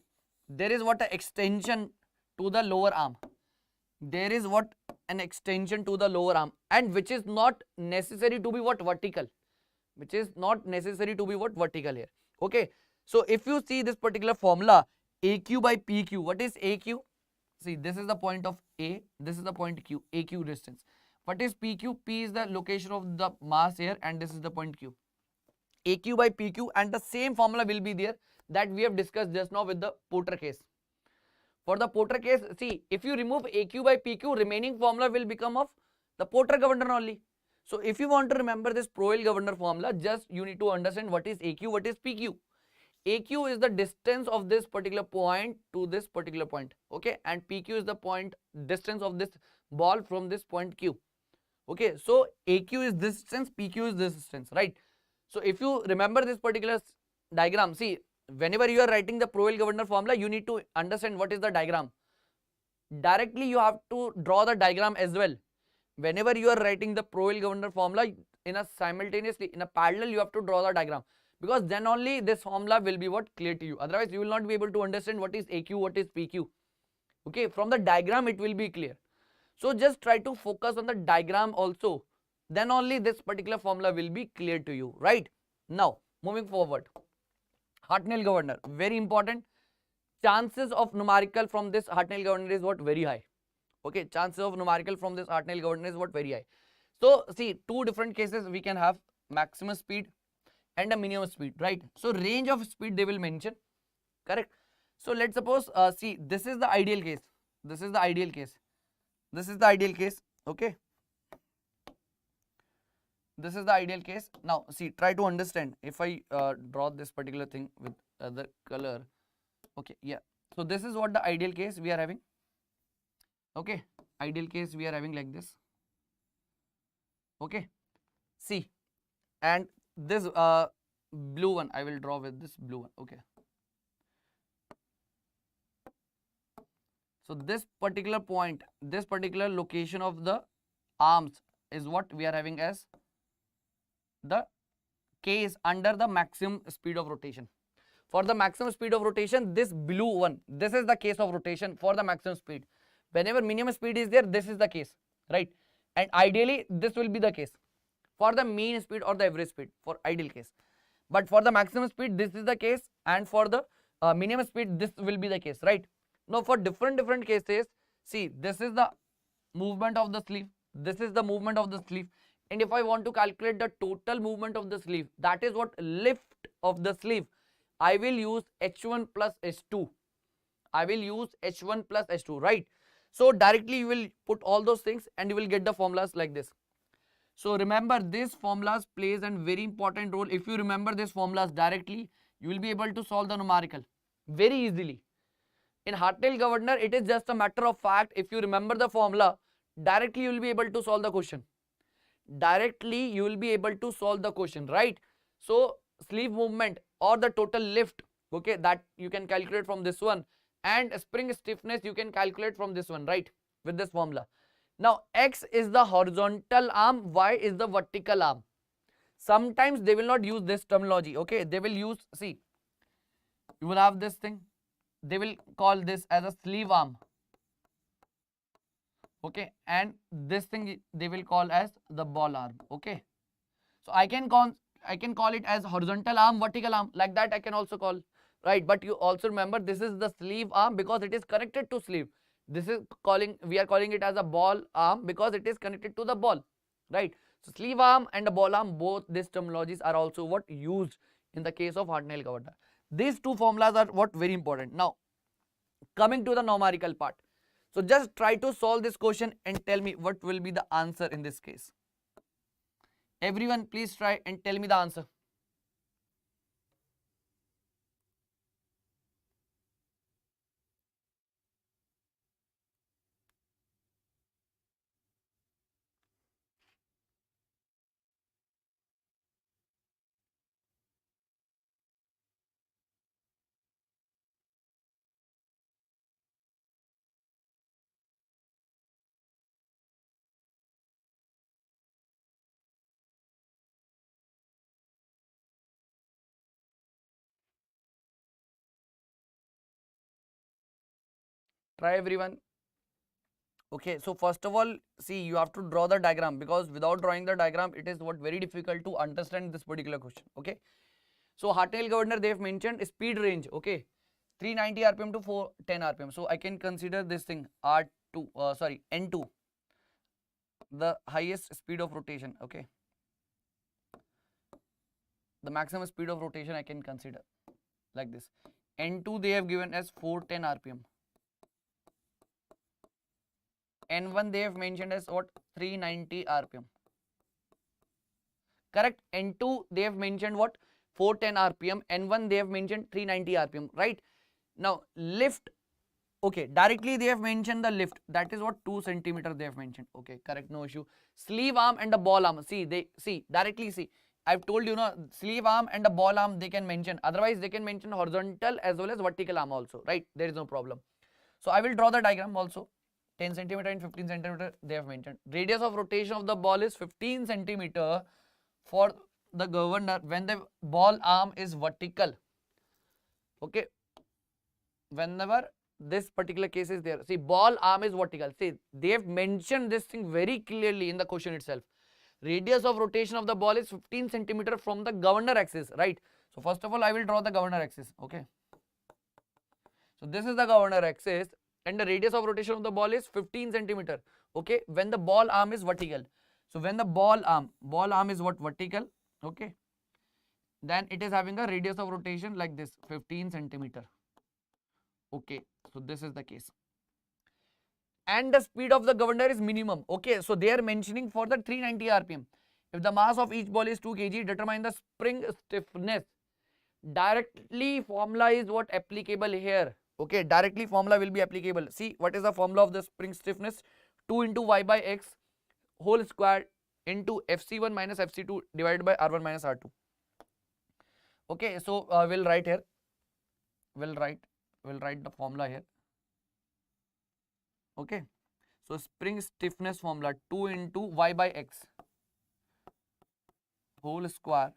there is what an extension to the lower arm. There is what an extension to the lower arm, and which is not necessary to be what vertical. Which is not necessary to be what vertical here. Okay. So if you see this particular formula, AQ by PQ, what is AQ? See, this is the point of A, this is the point Q, AQ distance. What is PQ? P is the location of the mass here, and this is the point Q. AQ by PQ, and the same formula will be there that we have discussed just now with the Porter case. For the Porter case, see, if you remove AQ by PQ, remaining formula will become of the Porter governor only. So if you want to remember this Powell governor formula, just you need to understand what is AQ, what is PQ. AQ is the distance of this particular point to this particular point, okay, and PQ is the point distance of this ball from this point Q. Okay, so AQ is this distance, PQ is this distance, right? So if you remember this particular diagram, see, whenever you are writing the Powell governor formula, you need to understand what is the diagram. Directly you have to draw the diagram as well. Whenever you are writing the Powell governor formula, in a simultaneously, in a parallel, you have to draw the diagram, because then only this formula will be what clear to you. Otherwise you will not be able to understand what is AQ, what is PQ. Okay, from the diagram it will be clear. So just try to focus on the diagram also, then only this particular formula will be clear to you, right? Now moving forward, Hartnell governor, very important. Chances of numerical from this Hartnell governor is what? Very high. Okay, chances of numerical from this Hartnell governor is what? Very high. So see, two different cases we can have, maximum speed and a minimum speed, right? So range of speed they will mention, correct? So let's suppose, see, this is the ideal case. This is the ideal case. This is the ideal case. Okay. This is the ideal case. Now see, try to understand. If I draw this particular thing with other color. Okay, yeah. So this is what the ideal case we are having. Okay, ideal case we are having like this. Okay, see, and this blue one I will draw with this blue one. Okay, so this particular point, this particular location of the arms is what we are having as the case under the maximum speed of rotation. For the maximum speed of rotation, this blue one, this is the case of rotation for the maximum speed. Whenever minimum speed is there, this is the case, right? And ideally this will be the case for the mean speed or the average speed for ideal case. But for the maximum speed, this is the case, and for the minimum speed, this will be the case, right? Now for different cases, see, this is the movement of the sleeve, this is the movement of the sleeve, and if I want to calculate the total movement of the sleeve, that is what lift of the sleeve, I will use H1 plus H2. I will use H1 plus H2, right? So directly you will put all those things and you will get the formulas like this. So remember, these formulas plays a very important role. If you remember these formulas directly, you will be able to solve the numerical very easily. In Hartnell governor, it is just a matter of fact. If you remember the formula, directly you will be able to solve the question. Directly you will be able to solve the question, right? So sleeve movement or the total lift, okay, that you can calculate from this one, and spring stiffness you can calculate from this one, right, with this formula. Now X is the horizontal arm, Y is the vertical arm. Sometimes they will not use this terminology, okay, they will use, see, you will have this thing, they will call this as a sleeve arm, okay, and this thing they will call as the ball arm, okay. So I can call it as horizontal arm, vertical arm, like that I can also call, right? But you also remember this is the sleeve arm because it is connected to sleeve. This is we are calling it as a ball arm because it is connected to the ball, right? So sleeve arm and a ball arm, both these terminologies are also what used in the case of Hartnell governor. These two formulas are what very important. Now coming to the numerical part, So just try to solve this question and tell me what will be the answer in this case. Everyone, please try and tell me the answer. Try everyone. Okay, so first of all, see, you have to draw the diagram, because without drawing the diagram, it is what very difficult to understand this particular question. Okay, so Hartnell governor, they have mentioned speed range. Okay, 390 rpm to 410 rpm. So I can consider this thing R2, N2, the highest speed of rotation. Okay, the maximum speed of rotation I can consider like this. N2 they have given as 410 rpm. N1 they have mentioned as what, 390 rpm. Correct. N2 they have mentioned what, 410 rpm. N1 they have mentioned 390 rpm. Right. Now lift. Okay, directly they have mentioned the lift. That is what, 2 centimeter they have mentioned. Okay, correct, no issue. Sleeve arm and the ball arm. See, directly see. I've told you, no, sleeve arm and the ball arm they can mention. Otherwise, they can mention horizontal as well as vertical arm also. Right? There is no problem. So I will draw the diagram also. 10 centimeter and 15 centimeter they have mentioned. Radius of rotation of the ball is 15 centimeter for the governor when the ball arm is vertical. Okay. Whenever this particular case is there, see, ball arm is vertical. See, they have mentioned this thing very clearly in the question itself. Radius of rotation of the ball is 15 centimeter from the governor axis, right? So first of all, I will draw the governor axis. Okay, so this is the governor axis and the radius of rotation of the ball is 15 centimeter. Okay, when the ball arm is vertical. So when the ball arm is what, vertical. Okay, then it is having a radius of rotation like this, 15 centimeter. Okay, so this is the case. And the speed of the governor is minimum. Okay, so they are mentioning for the 390 rpm. If the mass of each ball is 2 kg, determine the spring stiffness. Directly formula is what applicable here. Okay, directly formula will be applicable. See, what is the formula of the spring stiffness? 2 into y by x whole square into fc1 minus fc2 divided by r1 minus r2. Okay, so we'll write here. We'll write the formula here. Okay, so spring stiffness formula 2 into y by x whole square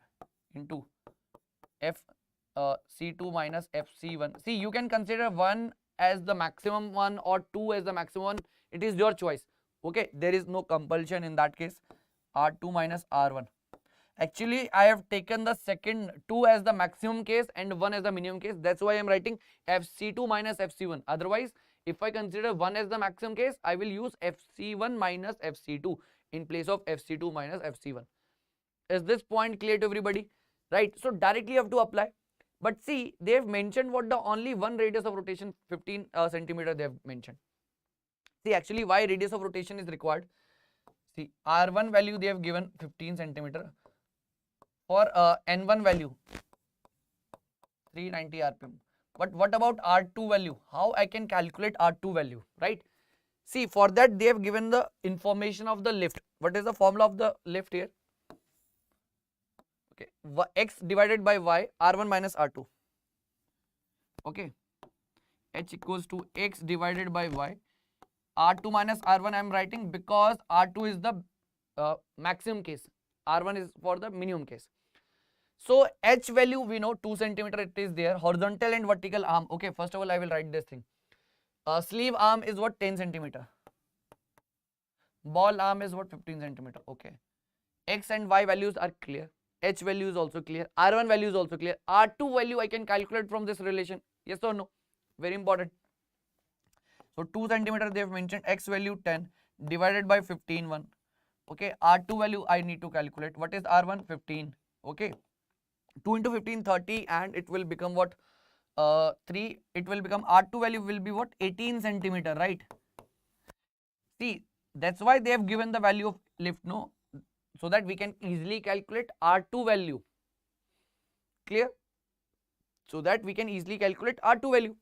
into c2 minus fc1. See, you can consider 1 as the maximum one or 2 as the maximum one. It is your choice. Okay, there is no compulsion in that case. R2 minus R1. Actually, I have taken the second 2 as the maximum case and 1 as the minimum case. That's why I am writing fc2 minus fc1. Otherwise, if I consider 1 as the maximum case, I will use fc1 minus fc2 in place of fc2 minus fc1. Is this point clear to everybody? Right. So directly you have to apply. But see, they have mentioned what, the only one radius of rotation, 15 centimeter they have mentioned. See, actually why radius of rotation is required? See, R1 value they have given 15 centimeter. For N1 value 390 rpm. But what about R2 value? How I can calculate R2 value, right? See, for that they have given the information of the lift. What is the formula of the lift here? Okay, x divided by y, R1 minus R2. Okay, h equals to x divided by y. R2 minus R1 I am writing because R2 is the maximum case. R1 is for the minimum case. So h value we know 2 centimeter it is there. Horizontal and vertical arm. Okay, first of all I will write this thing. Sleeve arm is what, 10 centimeter. Ball arm is what, 15 centimeter. Okay. X and y values are clear. H value is also clear. R1 value is also clear. R2 value I can calculate from this relation. Yes or no? Very important. So 2 centimeter they have mentioned. X value 10 divided by 15 1. Okay. R2 value I need to calculate. What is R1? 15. Okay. 2 into 15 30 and it will become what? 3. It will become R2 value will be what? 18 centimeter, right? See, that's why they have given the value of lift, no, so that we can easily calculate R2 value. Clear? So that we can easily calculate R2 value.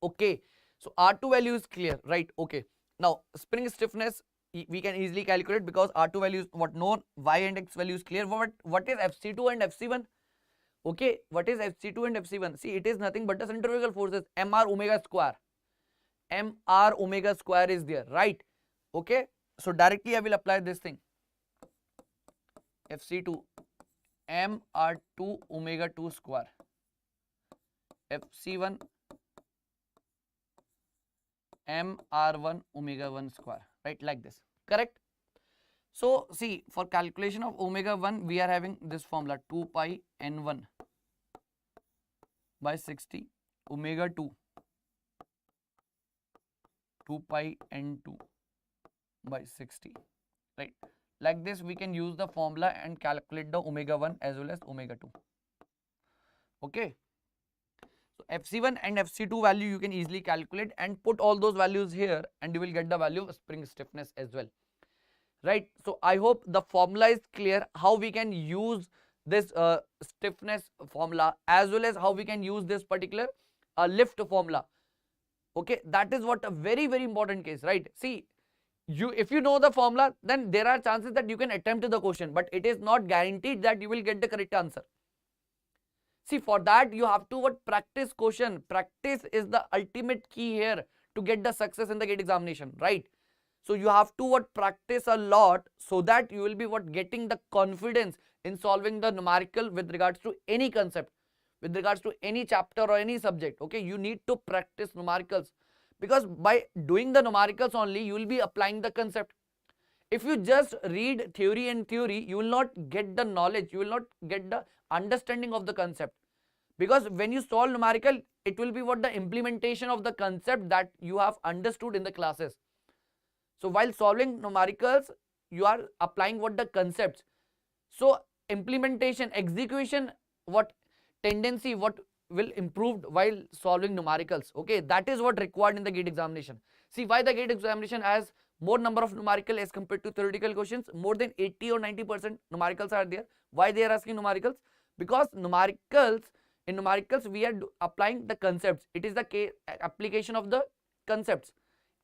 Okay, so R2 value is clear, right? Okay, now spring stiffness we can easily calculate because R2 value is what known, Y and X value is clear. What is FC2 and FC1? Okay, what is FC2 and FC1? See, it is nothing but the centrifugal forces, mr omega square. Mr omega square is there, right? Okay, so directly I will apply this thing. FC2 mr2 omega 2 square, FC1 mr1 omega 1 square, right? Like this, correct? So see, for calculation of omega 1 we are having this formula, 2 pi n1 by 60 omega 2 2 pi n2 by 60, right? Like this we can use the formula and calculate the omega 1 as well as omega 2. Okay, so FC1 and FC2 value you can easily calculate and put all those values here and you will get the value of spring stiffness as well, right? So I hope the formula is clear, how we can use this stiffness formula as well as how we can use this particular lift formula. Okay, that is what a very important case, right? See, if you know the formula, then there are chances that you can attempt the question, but it is not guaranteed that you will get the correct answer. See, for that you have to practice question. Practice is the ultimate key here to get the success in the GATE examination, right? So you have to practice a lot so that you will be getting the confidence in solving the numerical with regards to any concept, with regards to any chapter or any subject. Okay, you need to practice numericals, because by doing the numericals only you will be applying the concept. If you just read theory and theory, you will not get the knowledge, you will not get the understanding of the concept, because when you solve numerical, it will be the implementation of the concept that you have understood in the classes. So while solving numericals, you are applying the concepts. So implementation, execution, tendency will improve while solving numericals. Okay, that is what required in the GATE examination. See, why the GATE examination has more number of numerical as compared to theoretical questions? More than 80 or 90% numericals are there. Why they are asking numericals? Because in numericals we are applying the concepts. It is the application of the concepts.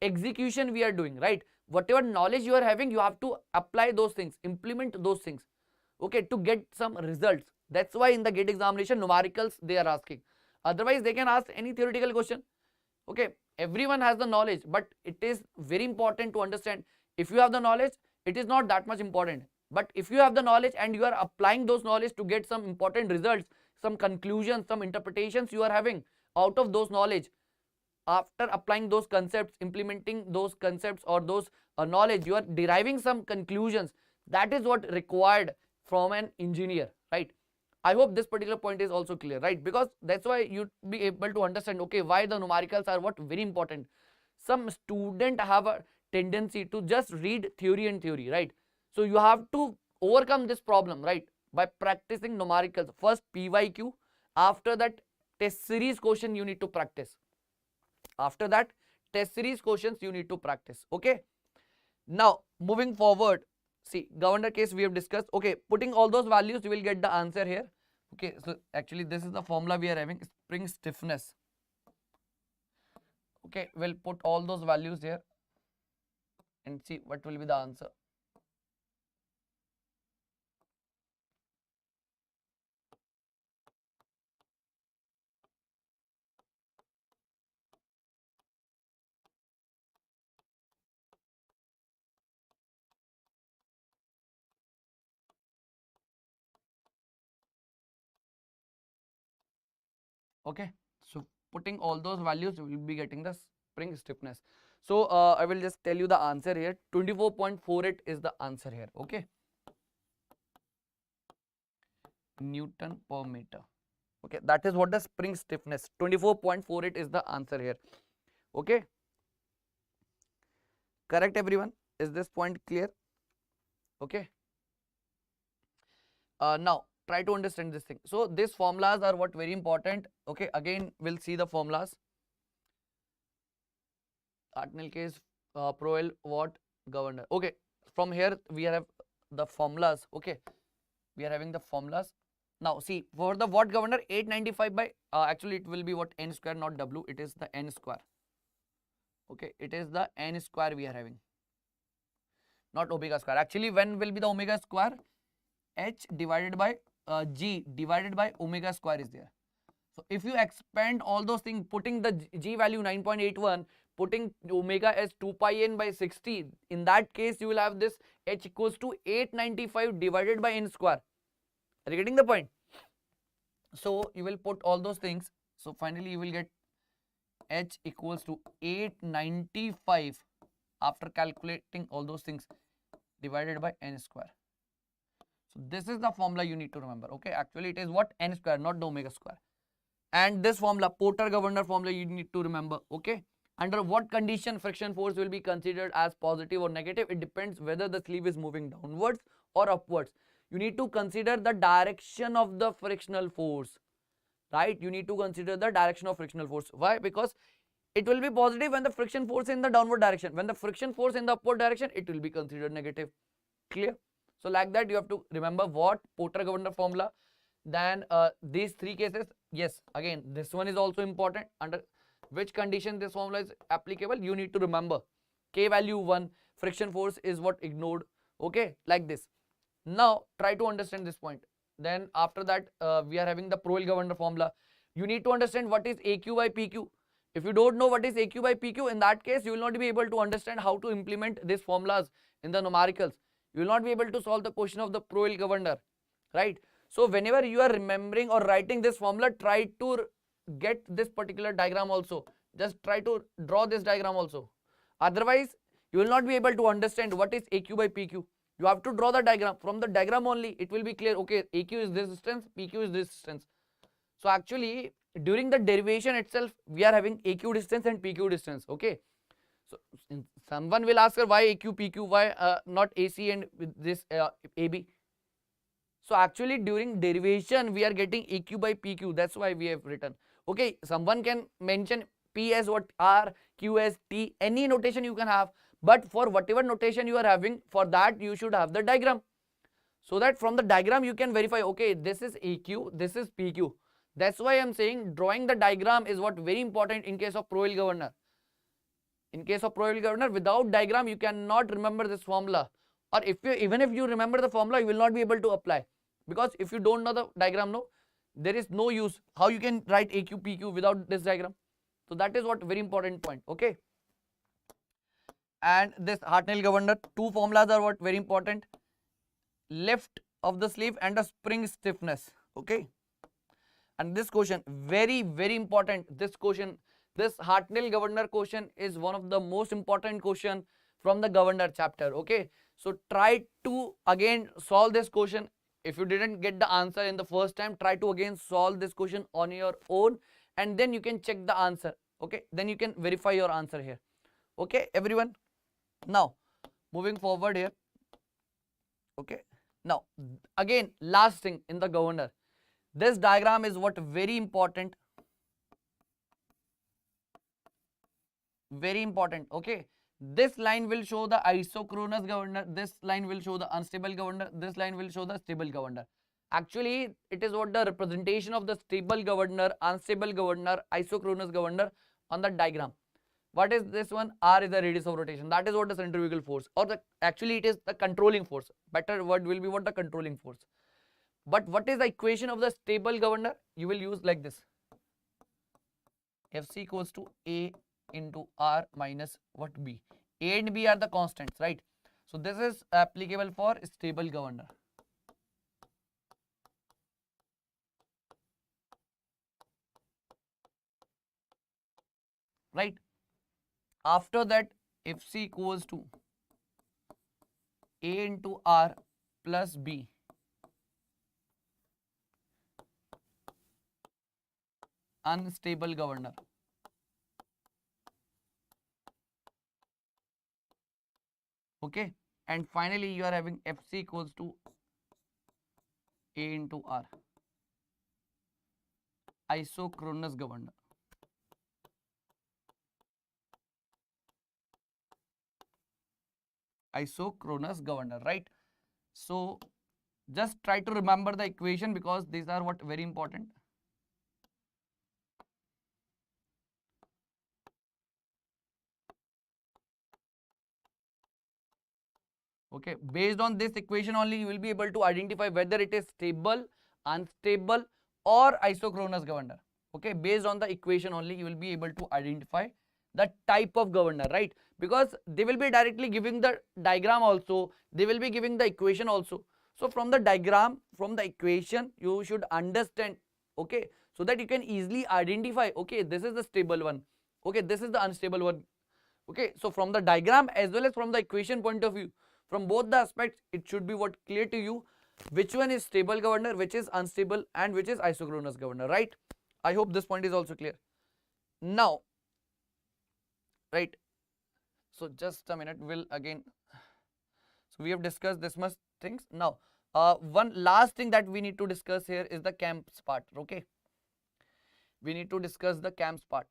Execution we are doing, right? Whatever knowledge you are having, you have to apply those things, implement those things, okay, to get some results. That's why in the GATE examination numericals they are asking. Otherwise they can ask any theoretical question. Okay, everyone has the knowledge, but it is very important to understand, if you have the knowledge, it is not that much important. But if you have the knowledge and you are applying those knowledge to get some important results, some conclusions, some interpretations you are having out of those knowledge, after applying those concepts, implementing those concepts or those knowledge, you are deriving some conclusions. That is what required from an engineer, right? I hope this particular point is also clear, right? Because that's why you'd be able to understand, okay, why the numericals are very important. Some student have a tendency to just read theory and theory, right? So you have to overcome this problem, right, by practicing numericals. First PYQ, after that test series question you need to practice. After that test series questions you need to practice. Okay, now moving forward, see, governor case we have discussed. Okay, putting all those values you will get the answer here. Okay, so actually this is the formula we are having, spring stiffness. Okay, we'll put all those values here and see what will be the answer. Okay, so putting all those values we will be getting the spring stiffness. So I will just tell you the answer here. 24.48 is the answer here. Okay, Newton per meter. Okay, that is what the spring stiffness, 24.48 is the answer here. Okay, correct everyone? Is this point clear? Okay, now try to understand this thing. So these formulas are very important. Okay, again we'll see the formulas. Cardinal case Proel what governor. Okay, from here we have the formulas. Okay, we are having the formulas. Now see, for the what governor, 895 by actually it will be what, n square, not w, it is the n square. Okay, it is the n square we are having, not omega square. Actually, when will be the omega square? H divided by g divided by omega square is there. So if you expand all those things, putting the g value 9.81, putting omega as 2 pi n by 60, in that case you will have this h equals to 895 divided by n square. Are you getting the point? So you will put all those things. So finally you will get h equals to 895 after calculating all those things divided by n square. So this is the formula you need to remember. Okay, actually it is what, n square, not the omega square. And this formula, Porter governor formula, you need to remember. Okay, under what condition friction force will be considered as positive or negative? It depends whether the sleeve is moving downwards or upwards. You need to consider the direction of the frictional force, right? You need to consider the direction of frictional force. Why? Because it will be positive when the friction force in the downward direction. When the friction force in the upward direction, it will be considered negative. Clear? So like that you have to remember what Porter governor formula. Then these three cases, yes, again this one is also important. Under which condition this formula is applicable, you need to remember. K value 1, friction force is what ignored. Okay, like this. Now try to understand this point. Then after that we are having the Proel governor formula. You need to understand what is AQ by PQ. If you don't know what is AQ by PQ, in that case you will not be able to understand how to implement these formulas in the numericals. You will not be able to solve the question of the Proel governor, right? So whenever you are remembering or writing this formula, try to get this particular diagram also. Just try to draw this diagram also. Otherwise, you will not be able to understand what is AQ by PQ. You have to draw the diagram. From the diagram only, it will be clear. Okay, AQ is this distance, PQ is this distance. So actually, during the derivation itself, we are having AQ distance and PQ distance. Okay. So someone will ask her why AQ, PQ, why not AC and this AB. So actually during derivation we are getting AQ by PQ. That's why we have written. Okay, someone can mention P as what, R, Q as T, any notation you can have. But for whatever notation you are having, for that you should have the diagram. So that from the diagram you can verify, okay, this is AQ, this is PQ. That's why I am saying drawing the diagram is what very important in case of Proel governor. In case of Proel governor, without diagram you cannot remember this formula. Or if you, even if you remember the formula, you will not be able to apply. Because if you don't know the diagram, no, there is no use. How you can write AQ, PQ without this diagram? So that is what very important point. Okay. And this Hartnell governor, two formulas are what very important. Lift of the sleeve and the spring stiffness. Okay. And this question, very, very important. This question, this Hartnell governor question is one of the most important question from the governor chapter. Okay. So try to again solve this question. If you didn't get the answer in the first time, try to again solve this question on your own and then you can check the answer. Okay, then you can verify your answer here. Okay, everyone. Now, moving forward here. Okay, now again, last thing in the governor. This diagram is what very important. Very important. Okay. This line will show the isochronous governor, this line will show the unstable governor, this line will show the stable governor. Actually, it is what the representation of the stable governor, unstable governor, isochronous governor on the diagram. What is this one? R is the radius of rotation. That is what the centrifugal force, or the actually it is the controlling force. Better word will be what, the controlling force. But what is the equation of the stable governor? You will use like this. Fc equals to A into R minus what, B. A and B are the constants, right? So this is applicable for stable governor. Right? After that, Fc equals to A into R plus B. Unstable governor. Okay, and finally you are having Fc equals to A into R, isochronous governor. isochronous governor, right? So just try to remember the equation because these are what very important. Okay, based on this equation only you will be able to identify whether it is stable, unstable or isochronous governor. Okay, based on the equation only you will be able to identify the type of governor, right? Because they will be directly giving the diagram also, they will be giving the equation also. So from the diagram, from the equation you should understand, okay, so that you can easily identify, okay, this is the stable one, okay, this is the unstable one. Okay, so from the diagram as well as from the equation point of view, from both the aspects it should be what clear to you which one is stable governor, which is unstable and which is isochronous governor, right? I hope this point is also clear now, right? So just a minute, we'll again, so we have discussed this much things. Now one last thing that we need to discuss here is the camps part. Okay, we need to discuss the camps part,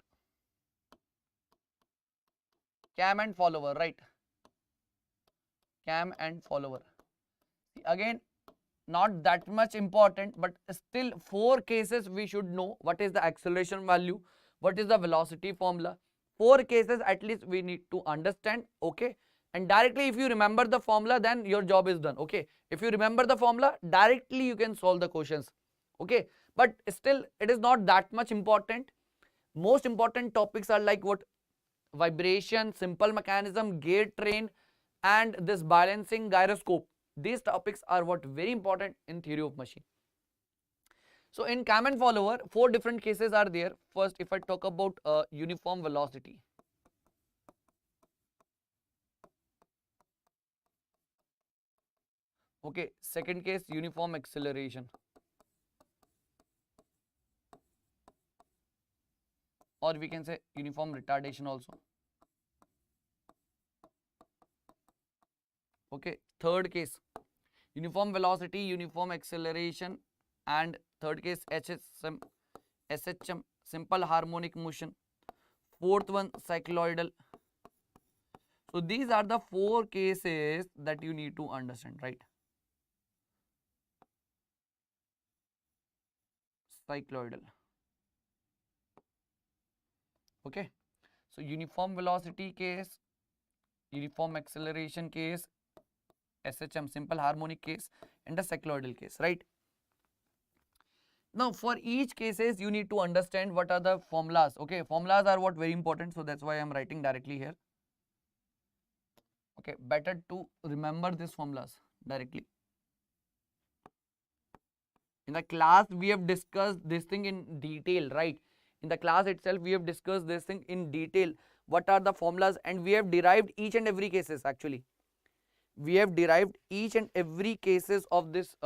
cam and follower, right? Cam and follower, again not that much important, but still 4 cases we should know. What is the acceleration value, what is the velocity formula, 4 cases at least we need to understand. Okay, and directly if you remember the formula then your job is done. Okay, if you remember the formula directly you can solve the questions. Okay, but still it is not that much important. Most important topics are like what, vibration, simple mechanism, gate train and this balancing gyroscope. These topics are what very important in theory of machine. So in cam and follower 4 different cases are there. First, if I talk about uniform velocity, okay, second case uniform acceleration, or we can say uniform retardation also. Okay, third case uniform velocity, uniform acceleration, and third case HSM, SHM, simple harmonic motion. Fourth one cycloidal. So these are the 4 cases that you need to understand, right? Cycloidal. Okay, so uniform velocity case, uniform acceleration case, SHM, simple harmonic case, and the cycloidal case, right? Now for each cases you need to understand what are the formulas. Okay, formulas are what very important, so that's why I am writing directly here. Okay, better to remember these formulas directly. In the class we have discussed this thing in detail, right? In the class itself we have discussed this thing in detail, what are the formulas, and we have derived each and every cases. Actually we have derived each and every cases of this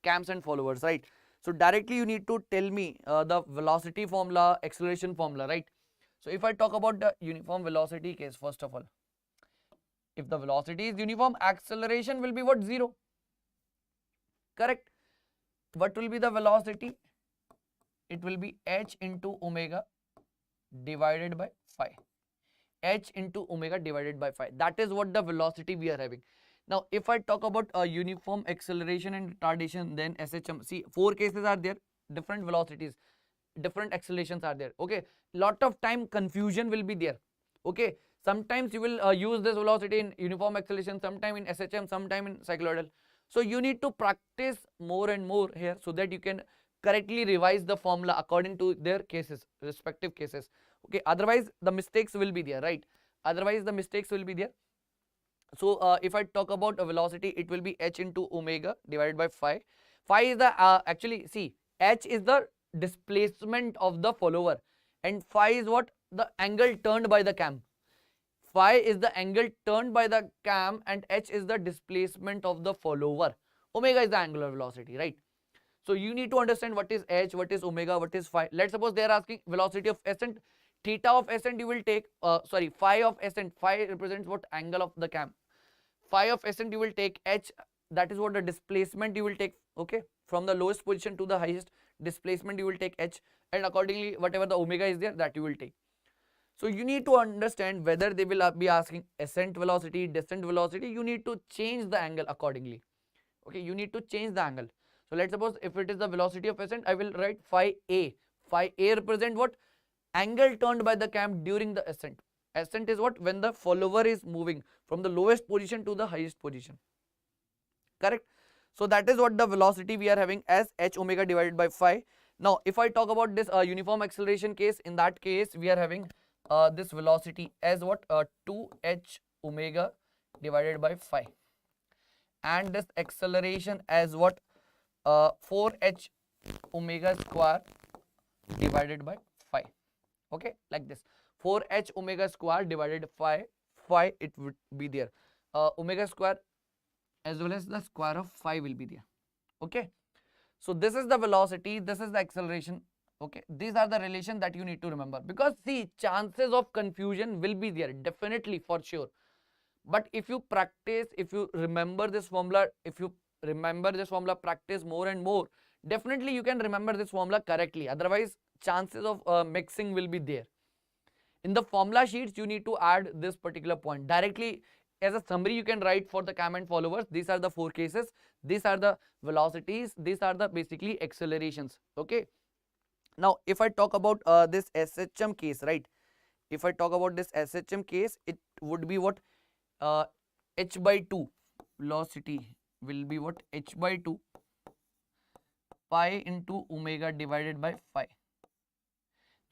cams and followers, right? So directly you need to tell me the velocity formula, acceleration formula, right? So if I talk about the uniform velocity case, first of all, if the velocity is uniform, acceleration will be what, 0, correct? What will be the velocity? It will be h into omega divided by phi. H into omega divided by phi. That is what the velocity we are having. Now, if I talk about uniform acceleration and retardation, then SHM. See, 4 cases are there, different velocities, different accelerations are there. Okay, lot of time confusion will be there. Okay, sometimes you will use this velocity in uniform acceleration, sometime in SHM, sometime in cycloidal. So you need to practice more and more here so that you can correctly revise the formula according to their cases, respective cases. Okay, otherwise the mistakes will be there, right? Otherwise the mistakes will be there. So if I talk about a velocity, it will be h into omega divided by phi. Phi is the actually, see, h is the displacement of the follower and phi is what, the angle turned by the cam. Phi is the angle turned by the cam and h is the displacement of the follower. Omega is the angular velocity, right? So you need to understand what is h, what is omega, what is phi. Let's suppose they are asking velocity of ascent, theta of ascent you will take, phi of ascent, phi represents what, angle of the cam. Phi of ascent you will take h, that is what the displacement you will take, okay, from the lowest position to the highest displacement you will take h, and accordingly whatever the omega is there, that you will take. So you need to understand whether they will be asking ascent velocity, descent velocity. You need to change the angle accordingly. Okay, you need to change the angle. So let's suppose if it is the velocity of ascent, I will write phi A. Phi A represent what? Angle turned by the cam during the ascent. Ascent is what? When the follower is moving from the lowest position to the highest position. Correct? So that is what the velocity we are having as h omega divided by phi. Now, if I talk about this uniform acceleration case, in that case we are having this velocity as what? 2h omega divided by phi, and this acceleration as what? 4h omega square divided by phi. Okay, like this, 4h omega square divided by phi, it would be there. Omega square as well as the square of phi will be there. Okay, so this is the velocity, this is the acceleration. Okay, these are the relation that you need to remember, because see, chances of confusion will be there definitely, for sure. But if you practice, if you remember this formula, practice more and more, definitely you can remember this formula correctly. Otherwise, chances of mixing will be there. In the formula sheets, you need to add this particular point directly. As a summary, you can write for the cam and followers, these are the 4 cases, these are the velocities, these are the basically accelerations. Okay, now if I talk about this SHM case, right? If I talk about this SHM case, it would be what? H by 2 velocity will be what? H by 2 pi into omega divided by phi,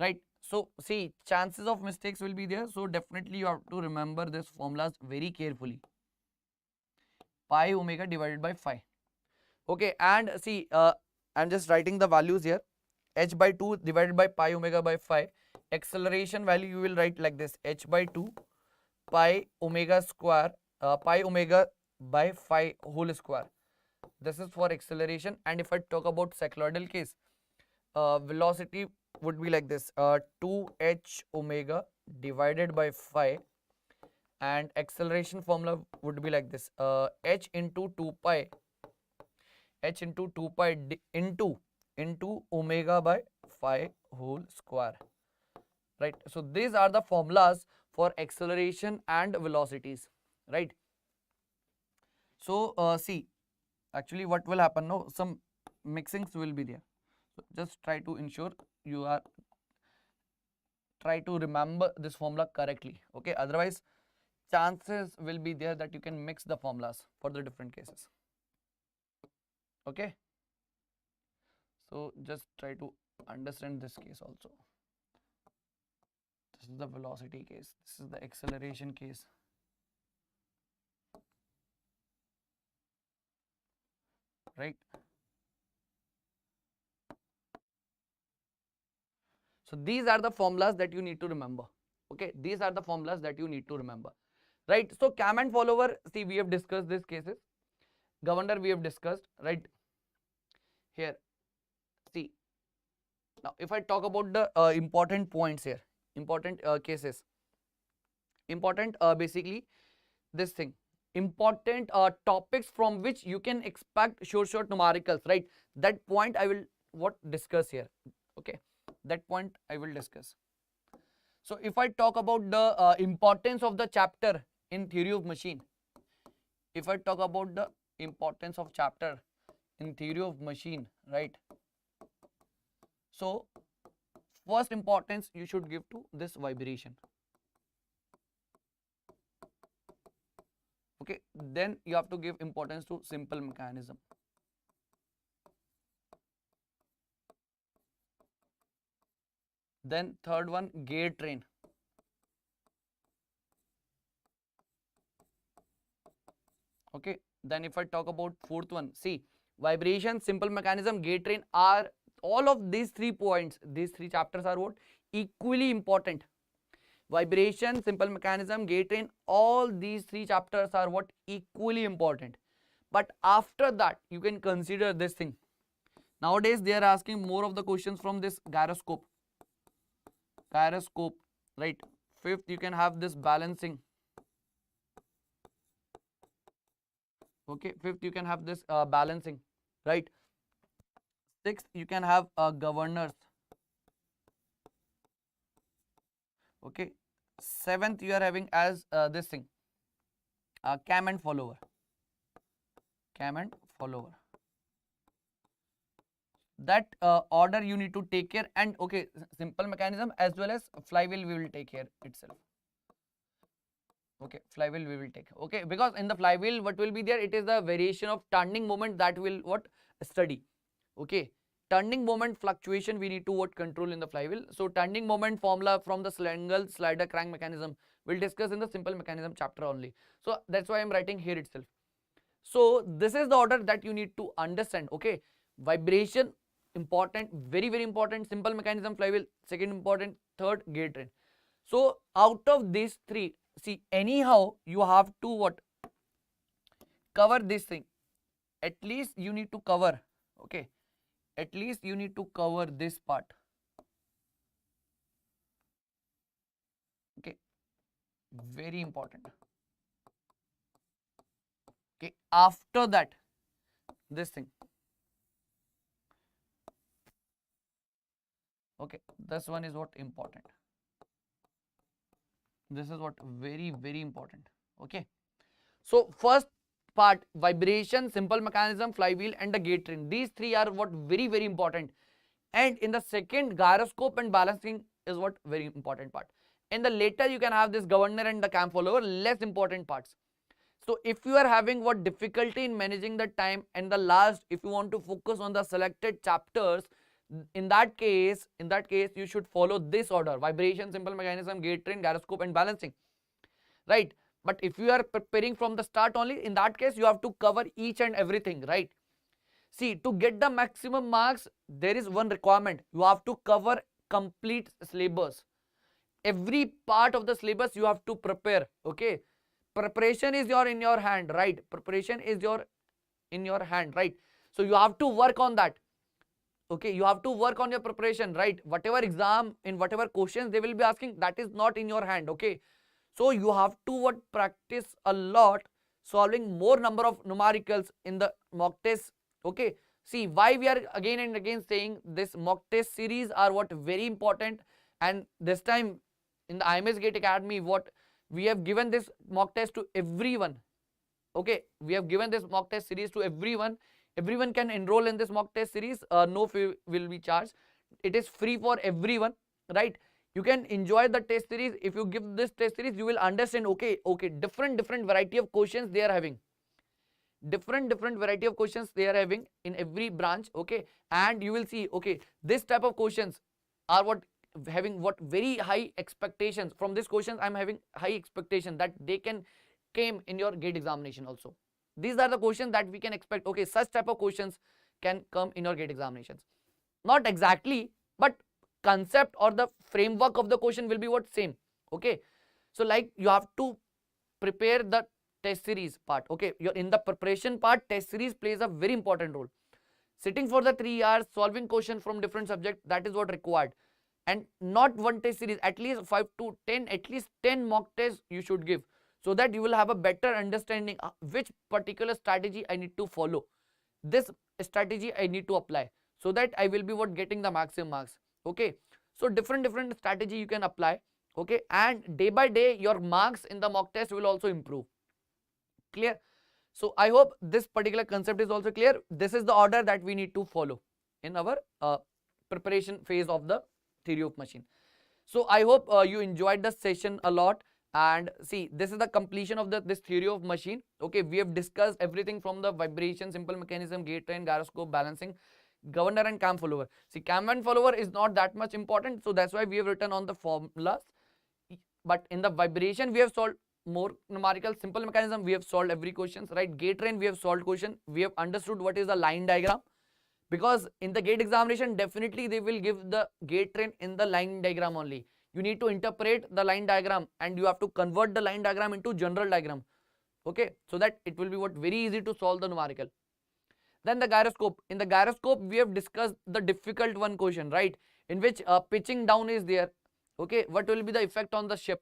right? So see, chances of mistakes will be there, so definitely you have to remember this formulas very carefully. Pi omega divided by phi. Okay, and see, I'm just writing the values here. H by 2 divided by pi omega by phi. Acceleration value you will write like this: h by 2 pi omega square, pi omega by phi whole square. This is for acceleration. And if I talk about cycloidal case, velocity would be like this: 2h omega divided by phi, and acceleration formula would be like this: h into 2 pi into omega by phi whole square, right? So these are the formulas for acceleration and velocities, right? So see, actually what will happen now, some mixings will be there, so just try to ensure you are try to remember this formula correctly. Okay, otherwise chances will be there that you can mix the formulas for the different cases. Okay, so just try to understand this case also. This is the velocity case, this is the acceleration case, right? So these are the formulas that you need to remember. Okay, these are the formulas that you need to remember, right? So cam and follower, see, we have discussed these cases. Governor we have discussed, right? Here, see, now if I talk about the important points here, important cases, important basically this thing, important topics from which you can expect short numericals, right? That point I will what discuss here. Okay, that point I will discuss. So if I talk about the importance of the chapter in theory of machine, if I talk about the importance of chapter in theory of machine, right? So first importance you should give to this vibration. Okay, then you have to give importance to simple mechanism. Then third one, gate train. Okay, then if I talk about fourth one, see, vibration, simple mechanism, gate train are all of these 3 points, these 3 chapters are what? Equally important. Vibration, simple mechanism, gate train, all these 3 chapters are what? Equally important. But after that, you can consider this thing. Nowadays, they are asking more of the questions from this gyroscope. Gyroscope, right? Fifth, you can have this balancing. Okay, fifth, you can have this balancing, right? Sixth, you can have governors. Okay, 7th you are having as this thing, cam and follower. Cam and follower. That order you need to take care, and okay, simple mechanism as well as flywheel we will take care itself. Okay, flywheel we will take. Okay, because in the flywheel what will be there, it is the variation of turning moment that will what study. Okay, turning moment fluctuation we need to what control in the flywheel. So turning moment formula from the slangle slider crank mechanism we'll discuss in the simple mechanism chapter only. So that's why I'm writing here itself. So this is the order that you need to understand. Okay, vibration important, very very important, simple mechanism, flywheel second important, third gate train. So out of these three, see, anyhow you have to what cover this thing, at least you need to cover. Okay, at least you need to cover this part. Okay, very important. Okay, after that this thing. Okay, this one is what important. This is what very very important. Okay, so first part, vibration, simple mechanism, flywheel and the gate train, these three are what very very important. And in the second, gyroscope and balancing is what very important part. In the later you can have this governor and the cam follower, less important parts. So if you are having what difficulty in managing the time, and the last if you want to focus on the selected chapters, in that case you should follow this order: vibration, simple mechanism, gate train, gyroscope and balancing, right? But if you are preparing from the start only, in that case you have to cover each and everything, right? See, to get the maximum marks, there is one requirement: you have to cover complete syllabus. Every part of the syllabus you have to prepare. Okay, preparation is in your hand, right? Preparation is in your hand, right? So you have to work on that. Okay, you have to work on your preparation, right? Whatever exam, in whatever questions they will be asking, that is not in your hand. Okay, so you have to what practice a lot, solving more number of numericals in the mock test. Okay, see, why we are again and again saying this mock test series are what very important. And this time in the IMS GATE Academy, what we have given this mock test to everyone. Okay, we have given this mock test series to everyone. Everyone can enroll in this mock test series. No fee will be charged. It is free for everyone, right? You can enjoy the test series. If you give this test series, you will understand. Okay, different variety of questions they are having. Different variety of questions they are having in every branch. Okay, and you will see. Okay, this type of questions are what having what very high expectations from these questions. I'm having high expectation that they can came in your GATE examination also. These are the questions that we can expect. Okay, such type of questions can come in your GATE examinations. Not exactly, but concept or the framework of the question will be what same. Okay, so like you have to prepare the test series part. Okay, you're in the preparation part, test series plays a very important role. Sitting for the 3 hours, solving questions from different subjects, that is what required. And not one test series, at least 5 to 10, at least 10 mock tests you should give, so that you will have a better understanding which particular strategy I need to follow. This strategy I need to apply, so that I will be what getting the maximum marks. Okay, so different strategy you can apply. Okay, and day by day your marks in the mock test will also improve. Clear? So I hope this particular concept is also clear. This is the order that we need to follow in our preparation phase of the theory of machine. So I hope you enjoyed the session a lot. And see, this is the completion of this theory of machine. Okay, we have discussed everything from the vibration, simple mechanism, gate train, gyroscope, balancing, governor and cam follower. See, cam and follower is not that much important, so that's why we have written on the formulas. But in the vibration we have solved more numerical. Simple mechanism we have solved every questions, right? Gate train we have solved question. We have understood what is the line diagram, because in the GATE examination definitely they will give the gate train in the line diagram only. You need to interpret the line diagram and you have to convert the line diagram into general diagram. Okay, so that it will be what very easy to solve the numerical. Then the gyroscope. In the gyroscope we have discussed the difficult one question, right, in which pitching down is there. Okay, what will be the effect on the ship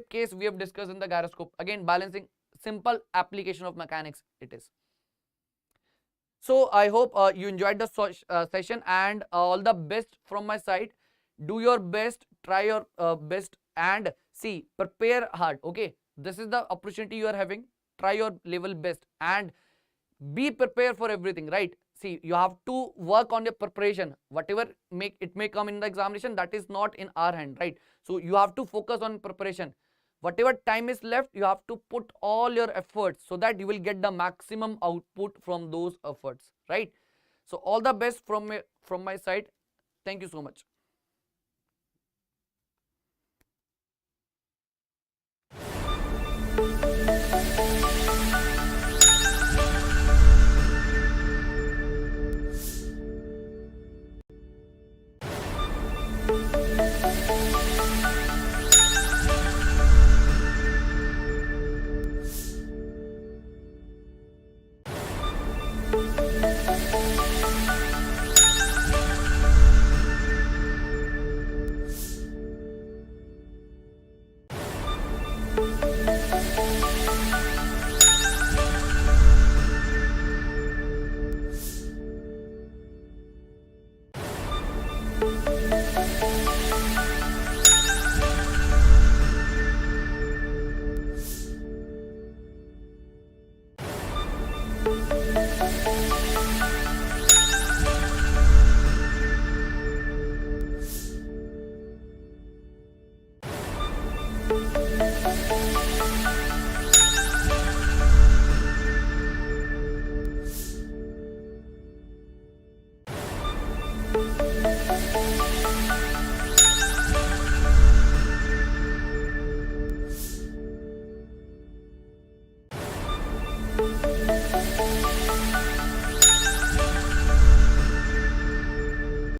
case we have discussed in the gyroscope. Again, balancing, simple application of mechanics it is. So I hope you enjoyed the session, and all the best from my side. Do your best, try your best and see, prepare hard. Okay, this is the opportunity you are having. Try your level best and be prepared for everything, right? See, you have to work on your preparation. Whatever may come in the examination, that is not in our hand, right? So you have to focus on preparation. Whatever time is left, you have to put all your efforts so that you will get the maximum output from those efforts, right? So all the best from my side. Thank you so much.